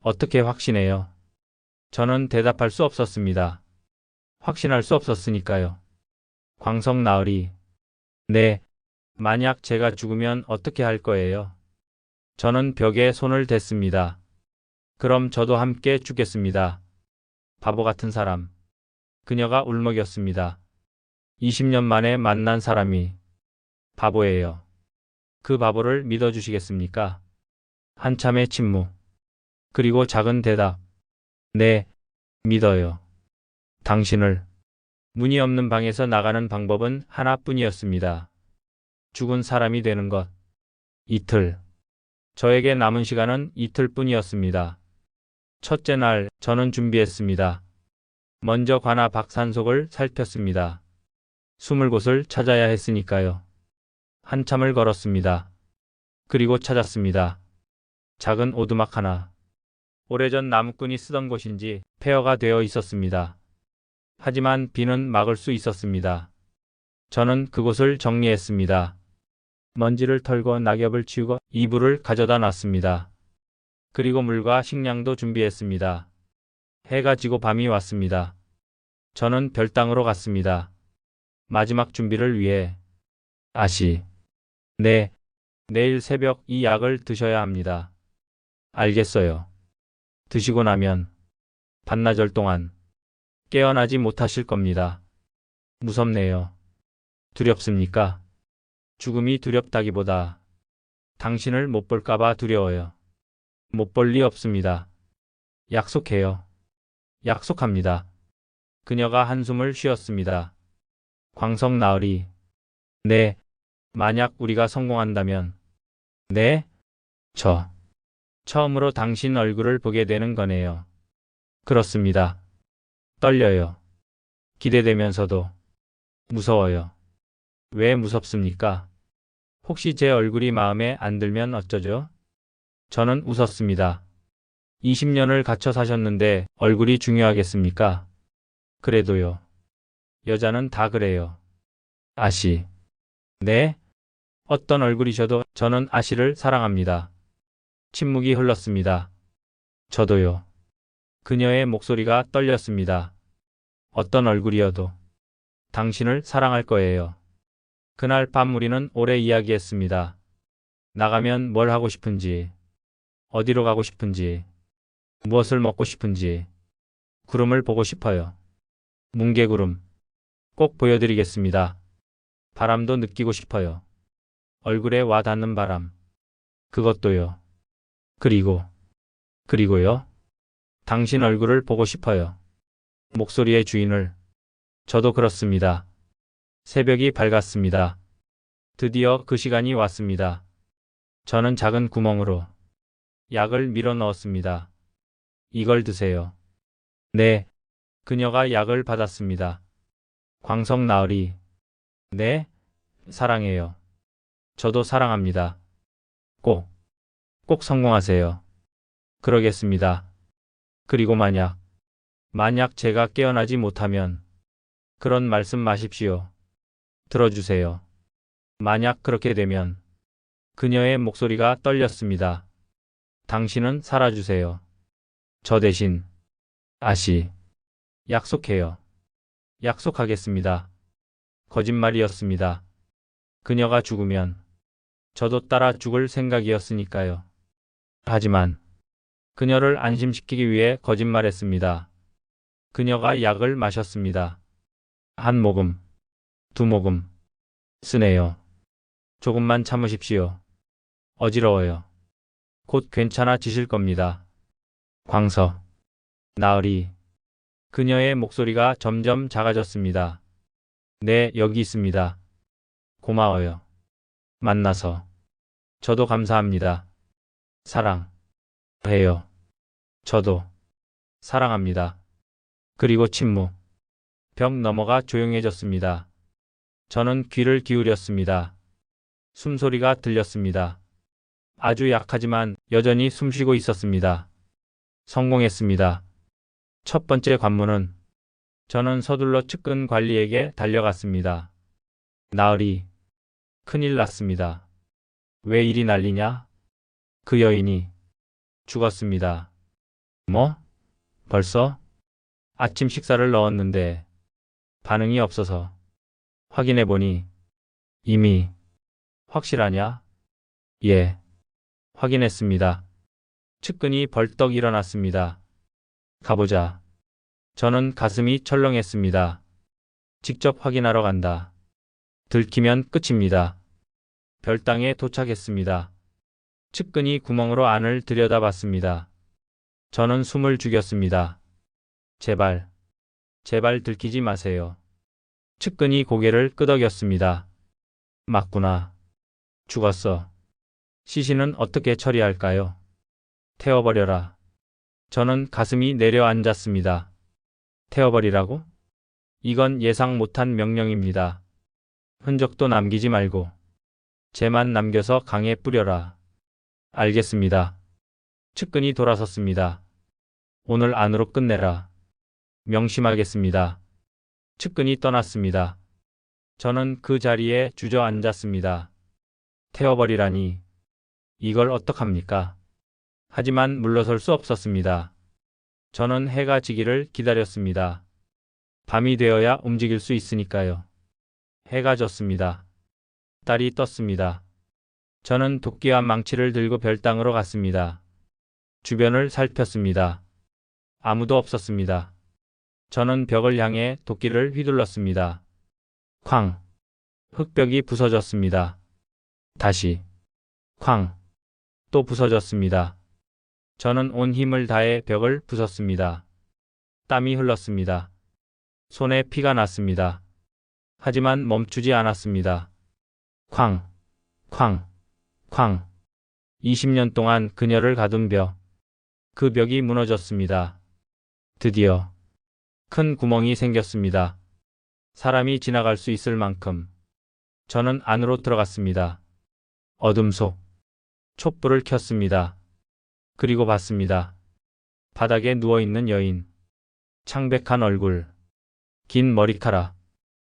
어떻게 확신해요? 저는 대답할 수 없었습니다. 확신할 수 없었으니까요. 광석 나으리. 네. 만약 제가 죽으면 어떻게 할 거예요? 저는 벽에 손을 댔습니다. 그럼 저도 함께 죽겠습니다. 바보 같은 사람. 그녀가 울먹였습니다. 20년 만에 만난 사람이 바보예요. 그 바보를 믿어주시겠습니까? 한참의 침묵. 그리고 작은 대답. 네, 믿어요. 당신을. 문이 없는 방에서 나가는 방법은 하나뿐이었습니다. 죽은 사람이 되는 것. 이틀. 저에게 남은 시간은 이틀뿐이었습니다. 첫째 날, 저는 준비했습니다. 먼저 관아 박산속을 살폈습니다. 숨을 곳을 찾아야 했으니까요. 한참을 걸었습니다. 그리고 찾았습니다. 작은 오두막 하나. 오래전 나무꾼이 쓰던 곳인지 폐허가 되어 있었습니다. 하지만 비는 막을 수 있었습니다. 저는 그곳을 정리했습니다. 먼지를 털고 낙엽을 치우고 이불을 가져다 놨습니다. 그리고 물과 식량도 준비했습니다. 해가 지고 밤이 왔습니다. 저는 별당으로 갔습니다. 마지막 준비를 위해. 아씨. 네. 내일 새벽 이 약을 드셔야 합니다. 알겠어요. 드시고 나면 반나절 동안 깨어나지 못하실 겁니다. 무섭네요. 두렵습니까? 죽음이 두렵다기보다 당신을 못 볼까봐 두려워요. 못 볼 리 없습니다. 약속해요. 약속합니다. 그녀가 한숨을 쉬었습니다. 광석 나으리. 네. 만약 우리가 성공한다면. 네? 처음으로 당신 얼굴을 보게 되는 거네요. 그렇습니다. 떨려요. 기대되면서도 무서워요. 왜 무섭습니까? 혹시 제 얼굴이 마음에 안 들면 어쩌죠? 저는 웃었습니다. 20년을 갇혀 사셨는데 얼굴이 중요하겠습니까? 그래도요. 여자는 다 그래요. 아씨. 네? 어떤 얼굴이셔도 저는 아씨를 사랑합니다. 침묵이 흘렀습니다. 저도요. 그녀의 목소리가 떨렸습니다. 어떤 얼굴이어도 당신을 사랑할 거예요. 그날 밤 우리는 오래 이야기했습니다. 나가면 뭘 하고 싶은지, 어디로 가고 싶은지, 무엇을 먹고 싶은지, 구름을 보고 싶어요. 뭉게구름. 꼭 보여드리겠습니다. 바람도 느끼고 싶어요. 얼굴에 와 닿는 바람. 그것도요. 그리고요. 당신 얼굴을 보고 싶어요. 목소리의 주인을. 저도 그렇습니다. 새벽이 밝았습니다. 드디어 그 시간이 왔습니다. 저는 작은 구멍으로 약을 밀어 넣었습니다. 이걸 드세요. 네. 그녀가 약을 받았습니다. 광석 나으리. 네. 사랑해요. 저도 사랑합니다. 꼭 성공하세요. 그러겠습니다. 그리고 만약 제가 깨어나지 못하면 그런 말씀 마십시오. 들어주세요. 만약 그렇게 되면 그녀의 목소리가 떨렸습니다. 당신은 살아주세요. 저 대신 아씨. 약속해요. 약속하겠습니다. 거짓말이었습니다. 그녀가 죽으면 저도 따라 죽을 생각이었으니까요. 하지만 그녀를 안심시키기 위해 거짓말했습니다. 그녀가 약을 마셨습니다. 한 모금, 두 모금. 쓰네요. 조금만 참으십시오. 어지러워요. 곧 괜찮아지실 겁니다. 광서, 나으리. 그녀의 목소리가 점점 작아졌습니다. 네, 여기 있습니다. 고마워요. 만나서. 저도 감사합니다. 사랑해요. 저도 사랑합니다. 그리고 침묵. 벽 너머가 조용해졌습니다. 저는 귀를 기울였습니다. 숨소리가 들렸습니다. 아주 약하지만 여전히 숨쉬고 있었습니다. 성공했습니다. 첫 번째 관문은 저는 서둘러 측근 관리에게 달려갔습니다. 나으리. 큰일 났습니다. 왜 이리 난리냐? 그 여인이 죽었습니다. 뭐? 벌써? 아침 식사를 넣었는데 반응이 없어서 확인해보니 이미. 확실하냐? 예. 확인했습니다. 측근이 벌떡 일어났습니다. 가보자. 저는 가슴이 철렁했습니다. 직접 확인하러 간다. 들키면 끝입니다. 별당에 도착했습니다. 측근이 구멍으로 안을 들여다봤습니다. 저는 숨을 죽였습니다. 제발 들키지 마세요. 측근이 고개를 끄덕였습니다. 맞구나. 죽었어. 시신은 어떻게 처리할까요? 태워버려라. 저는 가슴이 내려앉았습니다. 태워버리라고? 이건 예상 못한 명령입니다. 흔적도 남기지 말고 재만 남겨서 강에 뿌려라. 알겠습니다. 측근이 돌아섰습니다. 오늘 안으로 끝내라. 명심하겠습니다. 측근이 떠났습니다. 저는 그 자리에 주저앉았습니다. 태워버리라니. 이걸 어떡합니까? 하지만 물러설 수 없었습니다. 저는 해가 지기를 기다렸습니다. 밤이 되어야 움직일 수 있으니까요. 해가 졌습니다. 달이 떴습니다. 저는 도끼와 망치를 들고 별당으로 갔습니다. 주변을 살폈습니다. 아무도 없었습니다. 저는 벽을 향해 도끼를 휘둘렀습니다. 쾅! 흙벽이 부서졌습니다. 다시. 쾅! 또 부서졌습니다. 저는 온 힘을 다해 벽을 부쉈습니다. 땀이 흘렀습니다. 손에 피가 났습니다. 하지만 멈추지 않았습니다. 쾅! 쾅! 쾅! 20년 동안 그녀를 가둔 벽. 그 벽이 무너졌습니다. 드디어 큰 구멍이 생겼습니다. 사람이 지나갈 수 있을 만큼. 저는 안으로 들어갔습니다. 어둠 속 촛불을 켰습니다. 그리고 봤습니다. 바닥에 누워있는 여인. 창백한 얼굴. 긴 머리카락.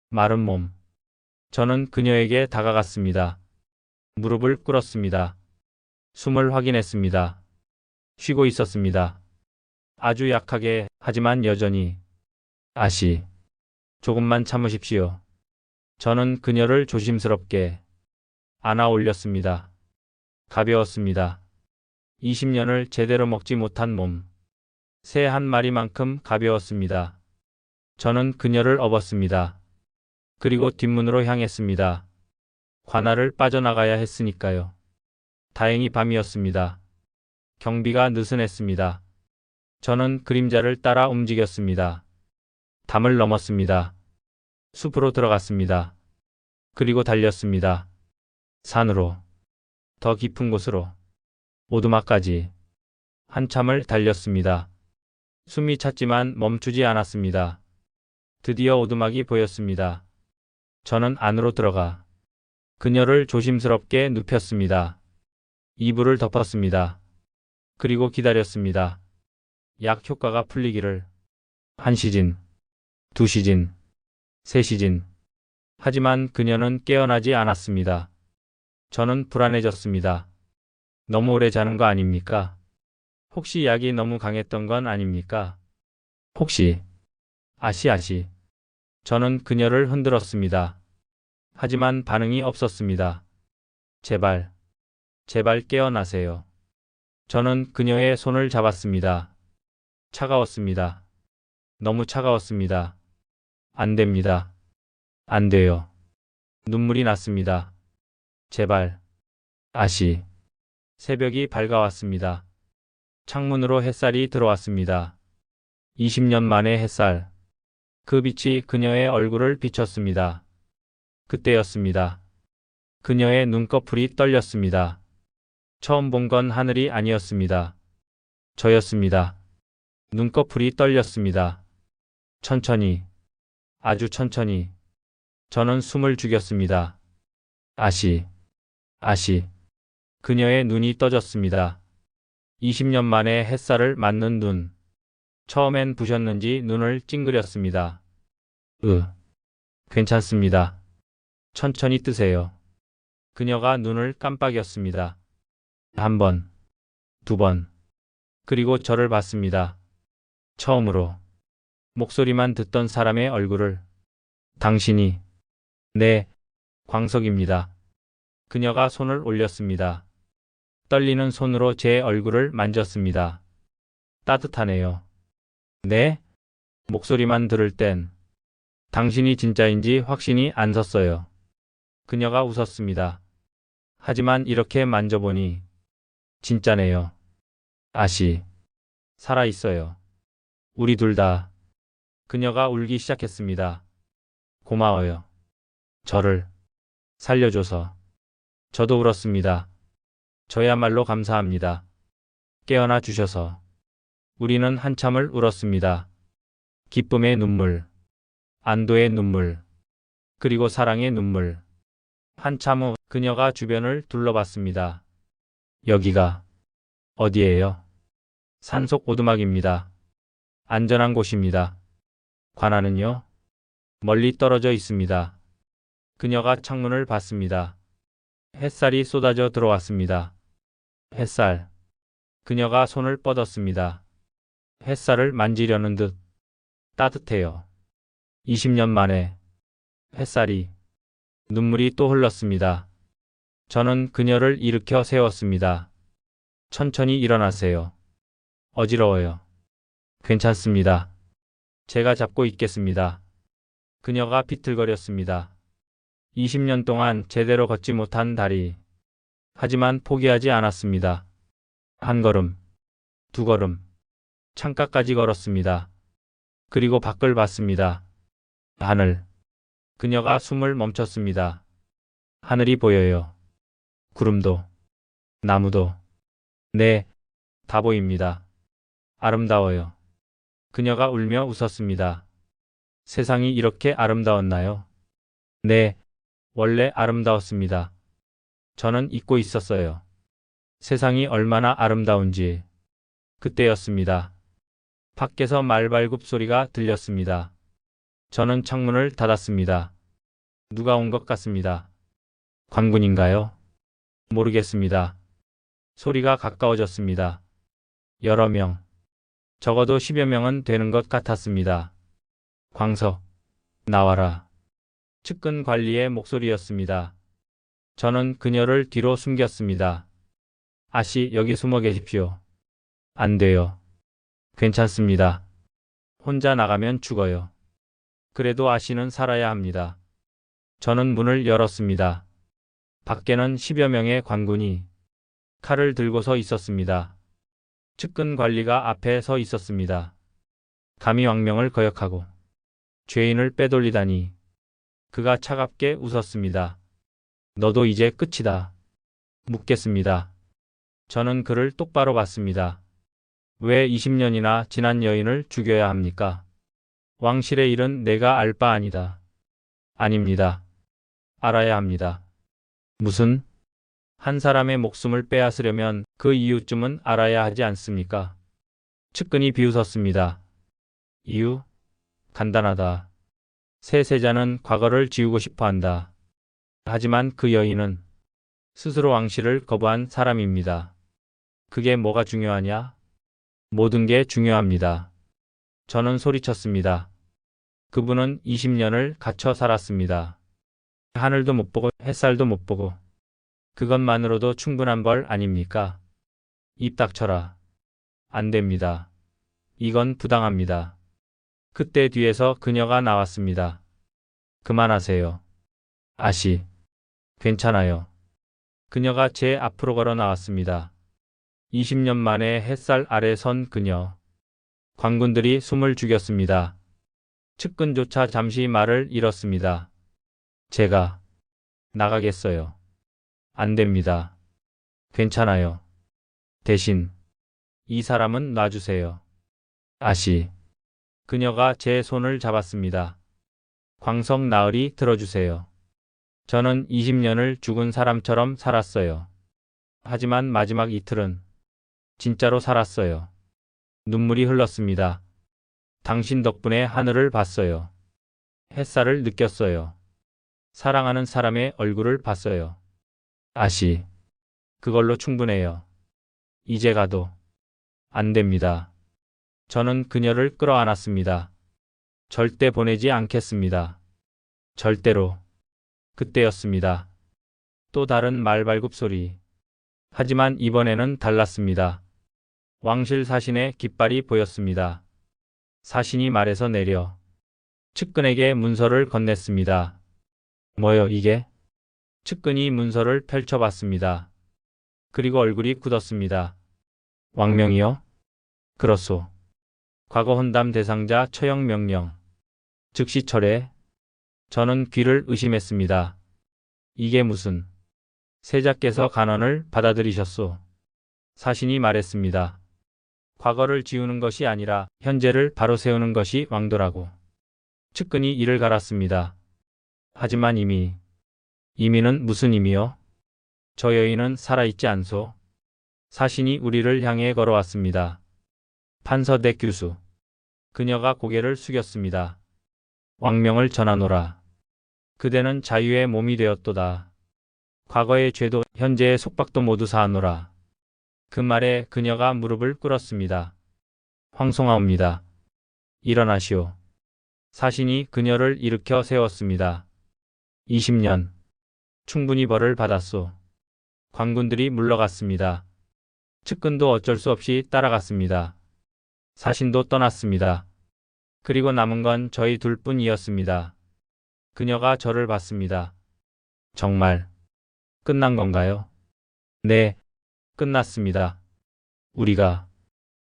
마른 몸. 저는 그녀에게 다가갔습니다. 무릎을 꿇었습니다. 숨을 확인했습니다. 쉬고 있었습니다. 아주 약하게, 하지만 여전히. 아시, 조금만 참으십시오. 저는 그녀를 조심스럽게 안아 올렸습니다. 가벼웠습니다. 20년을 제대로 먹지 못한 몸. 새 한 마리만큼 가벼웠습니다. 저는 그녀를 업었습니다. 그리고 뒷문으로 향했습니다. 관할을 빠져나가야 했으니까요. 다행히 밤이었습니다. 경비가 느슨했습니다. 저는 그림자를 따라 움직였습니다. 담을 넘었습니다. 숲으로 들어갔습니다. 그리고 달렸습니다. 산으로. 더 깊은 곳으로. 오두막까지. 한참을 달렸습니다. 숨이 찼지만 멈추지 않았습니다. 드디어 오두막이 보였습니다. 저는 안으로 들어가 그녀를 조심스럽게 눕혔습니다. 이불을 덮었습니다. 그리고 기다렸습니다. 약 효과가 풀리기를. 1시즌, 2시즌, 3시즌. 하지만 그녀는 깨어나지 않았습니다. 저는 불안해졌습니다. 너무 오래 자는 거 아닙니까? 혹시 약이 너무 강했던 건 아닙니까? 혹시. 아시. 저는 그녀를 흔들었습니다. 하지만 반응이 없었습니다. 제발 깨어나세요. 저는 그녀의 손을 잡았습니다. 차가웠습니다. 너무 차가웠습니다. 안 됩니다. 안 돼요. 눈물이 났습니다. 제발. 아시. 새벽이 밝아왔습니다. 창문으로 햇살이 들어왔습니다. 20년 만의 햇살. 그 빛이 그녀의 얼굴을 비췄습니다. 그때였습니다. 그녀의 눈꺼풀이 떨렸습니다. 처음 본 건 하늘이 아니었습니다. 저였습니다. 눈꺼풀이 떨렸습니다. 천천히. 아주 천천히. 저는 숨을 죽였습니다. 아시. 그녀의 눈이 떠졌습니다. 20년 만에 햇살을 맞는 눈. 처음엔 부셨는지 눈을 찡그렸습니다. 괜찮습니다. 천천히 뜨세요. 그녀가 눈을 깜빡였습니다. 한 번, 두 번. 그리고 저를 봤습니다. 처음으로. 목소리만 듣던 사람의 얼굴을. 당신이. 네, 광석입니다. 그녀가 손을 올렸습니다. 떨리는 손으로 제 얼굴을 만졌습니다. 따뜻하네요. 네? 목소리만 들을 땐 당신이 진짜인지 확신이 안 섰어요. 그녀가 웃었습니다. 하지만 이렇게 만져보니 진짜네요. 아시. 살아있어요. 우리 둘 다. 그녀가 울기 시작했습니다. 고마워요. 저를 살려줘서. 저도 울었습니다. 저야말로 감사합니다. 깨어나 주셔서. 우리는 한참을 울었습니다. 기쁨의 눈물, 안도의 눈물, 그리고 사랑의 눈물. 한참 후 그녀가 주변을 둘러봤습니다. 여기가 어디예요? 산속 오두막입니다. 안전한 곳입니다. 관아는요? 멀리 떨어져 있습니다. 그녀가 창문을 봤습니다. 햇살이 쏟아져 들어왔습니다. 햇살. 그녀가 손을 뻗었습니다. 햇살을 만지려는 듯. 따뜻해요. 20년 만에 햇살이. 눈물이 또 흘렀습니다. 저는 그녀를 일으켜 세웠습니다. 천천히 일어나세요. 어지러워요. 괜찮습니다. 제가 잡고 있겠습니다. 그녀가 비틀거렸습니다. 20년 동안 제대로 걷지 못한 다리. 하지만 포기하지 않았습니다. 한 걸음, 두 걸음, 창가까지 걸었습니다. 그리고 밖을 봤습니다. 하늘. 그녀가 숨을 멈췄습니다. 하늘이 보여요. 구름도, 나무도. 네, 다 보입니다. 아름다워요. 그녀가 울며 웃었습니다. 세상이 이렇게 아름다웠나요? 네, 원래 아름다웠습니다. 저는 잊고 있었어요. 세상이 얼마나 아름다운지. 그때였습니다. 밖에서 말발굽 소리가 들렸습니다. 저는 창문을 닫았습니다. 누가 온 것 같습니다. 관군인가요? 모르겠습니다. 소리가 가까워졌습니다. 여러 명. 적어도 10여 명은 되는 것 같았습니다. 광석, 나와라. 측근 관리의 목소리였습니다. 저는 그녀를 뒤로 숨겼습니다. 아씨, 여기 숨어 계십시오. 안 돼요. 괜찮습니다. 혼자 나가면 죽어요. 그래도 아씨는 살아야 합니다. 저는 문을 열었습니다. 밖에는 10여 명의 관군이 칼을 들고서 있었습니다. 측근 관리가 앞에 서 있었습니다. 감히 왕명을 거역하고 죄인을 빼돌리다니. 그가 차갑게 웃었습니다. 너도 이제 끝이다. 묻겠습니다. 저는 그를 똑바로 봤습니다. 왜 20년이나 지난 여인을 죽여야 합니까? 왕실의 일은 내가 알 바 아니다. 아닙니다. 알아야 합니다. 무슨? 한 사람의 목숨을 빼앗으려면 그 이유쯤은 알아야 하지 않습니까? 측근이 비웃었습니다. 이유? 간단하다. 새 세자는 과거를 지우고 싶어 한다. 하지만 그 여인은 스스로 왕실을 거부한 사람입니다. 그게 뭐가 중요하냐? 모든 게 중요합니다. 저는 소리쳤습니다. 그분은 20년을 갇혀 살았습니다. 하늘도 못 보고 햇살도 못 보고. 그것만으로도 충분한 벌 아닙니까? 입 닥쳐라. 안 됩니다. 이건 부당합니다. 그때 뒤에서 그녀가 나왔습니다. 그만하세요. 아씨. 괜찮아요. 그녀가 제 앞으로 걸어 나왔습니다. 20년 만에 햇살 아래 선 그녀. 관군들이 숨을 죽였습니다. 측근조차 잠시 말을 잃었습니다. 제가 나가겠어요. 안 됩니다. 괜찮아요. 대신 이 사람은 놔주세요. 아씨. 그녀가 제 손을 잡았습니다. 광석 나으리 들어주세요. 저는 20년을 죽은 사람처럼 살았어요. 하지만 마지막 이틀은 진짜로 살았어요. 눈물이 흘렀습니다. 당신 덕분에 하늘을 봤어요. 햇살을 느꼈어요. 사랑하는 사람의 얼굴을 봤어요. 아씨. 그걸로 충분해요. 이제 가도 안 됩니다. 저는 그녀를 끌어안았습니다. 절대 보내지 않겠습니다. 절대로. 그때였습니다. 또 다른 말발굽 소리. 하지만 이번에는 달랐습니다. 왕실 사신의 깃발이 보였습니다. 사신이 말에서 내려 측근에게 문서를 건넸습니다. 뭐요 이게? 측근이 문서를 펼쳐봤습니다. 그리고 얼굴이 굳었습니다. 왕명이요? 그렇소. 과거 헌담 대상자 처형 명령. 즉시 철회. 저는 귀를 의심했습니다. 이게 무슨? 세자께서 간언을 받아들이셨소. 사신이 말했습니다. 과거를 지우는 것이 아니라 현재를 바로 세우는 것이 왕도라고. 측근이 이를 갈았습니다. 하지만 이미는 무슨 이미요? 저 여인은 살아있지 않소. 사신이 우리를 향해 걸어왔습니다. 판서대 교수. 그녀가 고개를 숙였습니다. 왕명을 전하노라. 그대는 자유의 몸이 되었도다. 과거의 죄도 현재의 속박도 모두 사하노라. 그 말에 그녀가 무릎을 꿇었습니다. 황송하옵니다. 일어나시오. 사신이 그녀를 일으켜 세웠습니다. 20년. 충분히 벌을 받았소. 관군들이 물러갔습니다. 측근도 어쩔 수 없이 따라갔습니다. 사신도 떠났습니다. 그리고 남은 건 저희 둘뿐이었습니다. 그녀가 저를 봤습니다. 정말 끝난 건가요? 네, 끝났습니다. 우리가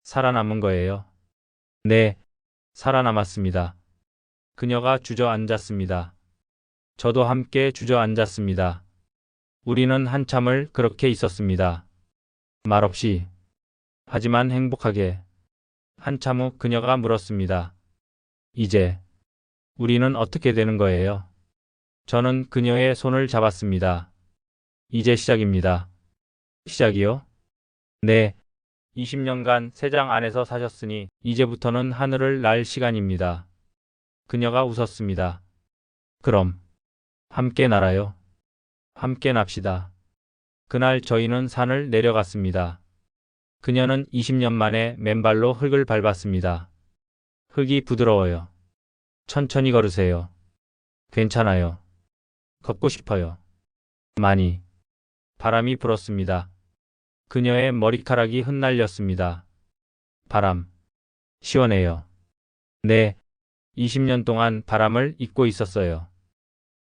살아남은 거예요. 네, 살아남았습니다. 그녀가 주저앉았습니다. 저도 함께 주저앉았습니다. 우리는 한참을 그렇게 있었습니다. 말없이, 하지만 행복하게. 한참 후 그녀가 물었습니다. 이제 우리는 어떻게 되는 거예요? 저는 그녀의 손을 잡았습니다. 이제 시작입니다. 시작이요? 네, 20년간 새장 안에서 사셨으니 이제부터는 하늘을 날 시간입니다. 그녀가 웃었습니다. 그럼 함께 날아요. 함께 납시다. 그날 저희는 산을 내려갔습니다. 그녀는 20년 만에 맨발로 흙을 밟았습니다. 흙이 부드러워요. 천천히 걸으세요. 괜찮아요. 걷고 싶어요. 많이. 바람이 불었습니다. 그녀의 머리카락이 흩날렸습니다. 바람. 시원해요. 네, 20년 동안 바람을 잊고 있었어요.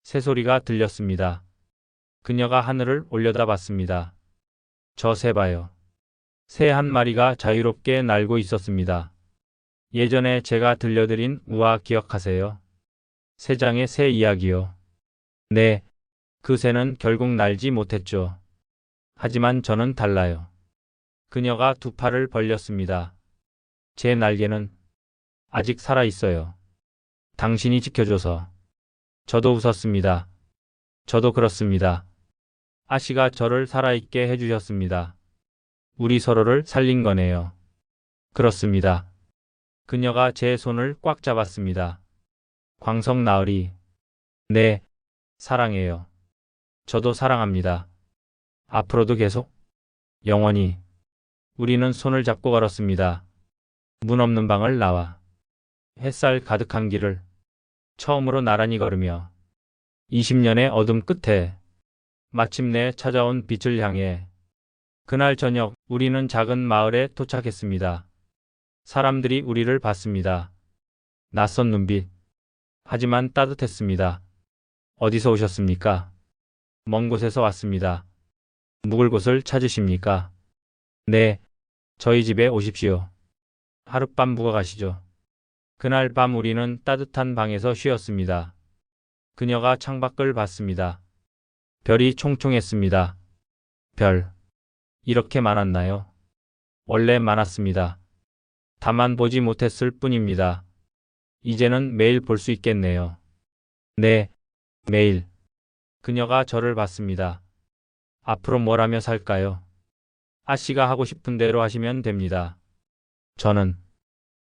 새소리가 들렸습니다. 그녀가 하늘을 올려다봤습니다. 저 새 봐요. 새 한 마리가 자유롭게 날고 있었습니다. 예전에 제가 들려드린 우화 기억하세요? 새장의 새 이야기요. 네, 그 새는 결국 날지 못했죠. 하지만 저는 달라요. 그녀가 두 팔을 벌렸습니다. 제 날개는 아직 살아 있어요. 당신이 지켜줘서. 저도 웃었습니다. 저도 그렇습니다. 아씨가 저를 살아있게 해주셨습니다. 우리 서로를 살린 거네요. 그렇습니다. 그녀가 제 손을 꽉 잡았습니다. 광석 나으리. 네, 사랑해요. 저도 사랑합니다. 앞으로도 계속, 영원히. 우리는 손을 잡고 걸었습니다. 문 없는 방을 나와. 햇살 가득한 길을 처음으로 나란히 걸으며 20년의 어둠 끝에 마침내 찾아온 빛을 향해 그날 저녁 우리는 작은 마을에 도착했습니다. 사람들이 우리를 봤습니다. 낯선 눈빛. 하지만 따뜻했습니다. 어디서 오셨습니까? 먼 곳에서 왔습니다. 묵을 곳을 찾으십니까? 네, 저희 집에 오십시오. 하룻밤 묵어 가시죠. 그날 밤 우리는 따뜻한 방에서 쉬었습니다. 그녀가 창밖을 봤습니다. 별이 총총했습니다. 별. 이렇게 많았나요? 원래 많았습니다. 다만 보지 못했을 뿐입니다. 이제는 매일 볼 수 있겠네요. 네, 매일. 그녀가 저를 봤습니다. 앞으로 뭘 하며 살까요? 아씨가 하고 싶은 대로 하시면 됩니다. 저는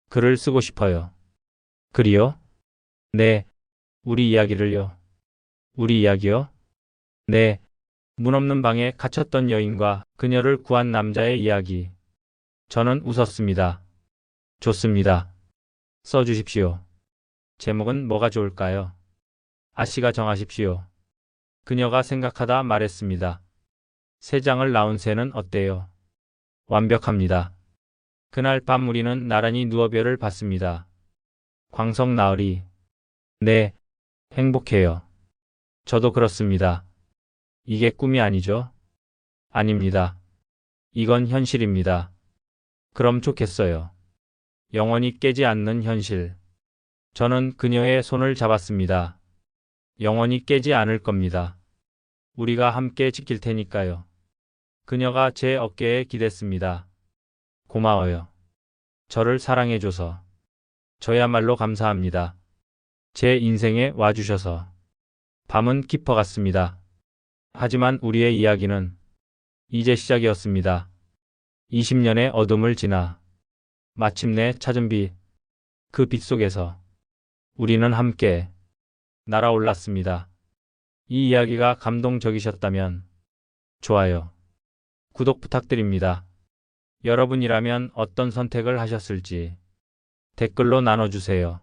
글을 쓰고 싶어요. 글이요? 네, 우리 이야기를요. 우리 이야기요? 네, 문 없는 방에 갇혔던 여인과 그녀를 구한 남자의 이야기. 저는 웃었습니다. 좋습니다. 써주십시오. 제목은 뭐가 좋을까요? 아씨가 정하십시오. 그녀가 생각하다 말했습니다. 세 장을 낳은 새는 어때요? 완벽합니다. 그날 밤 우리는 나란히 누워 별을 봤습니다. 광석 나으리. 네, 행복해요. 저도 그렇습니다. 이게 꿈이 아니죠? 아닙니다. 이건 현실입니다. 그럼 좋겠어요. 영원히 깨지 않는 현실. 저는 그녀의 손을 잡았습니다. 영원히 깨지 않을 겁니다. 우리가 함께 지킬 테니까요. 그녀가 제 어깨에 기댔습니다. 고마워요. 저를 사랑해줘서. 저야말로 감사합니다. 제 인생에 와주셔서. 밤은 깊어갔습니다. 하지만 우리의 이야기는 이제 시작이었습니다. 20년의 어둠을 지나 마침내 찾은 빛, 그 빛 속에서 우리는 함께 날아올랐습니다. 이 이야기가 감동적이셨다면 좋아요, 구독 부탁드립니다. 여러분이라면 어떤 선택을 하셨을지 댓글로 나눠주세요.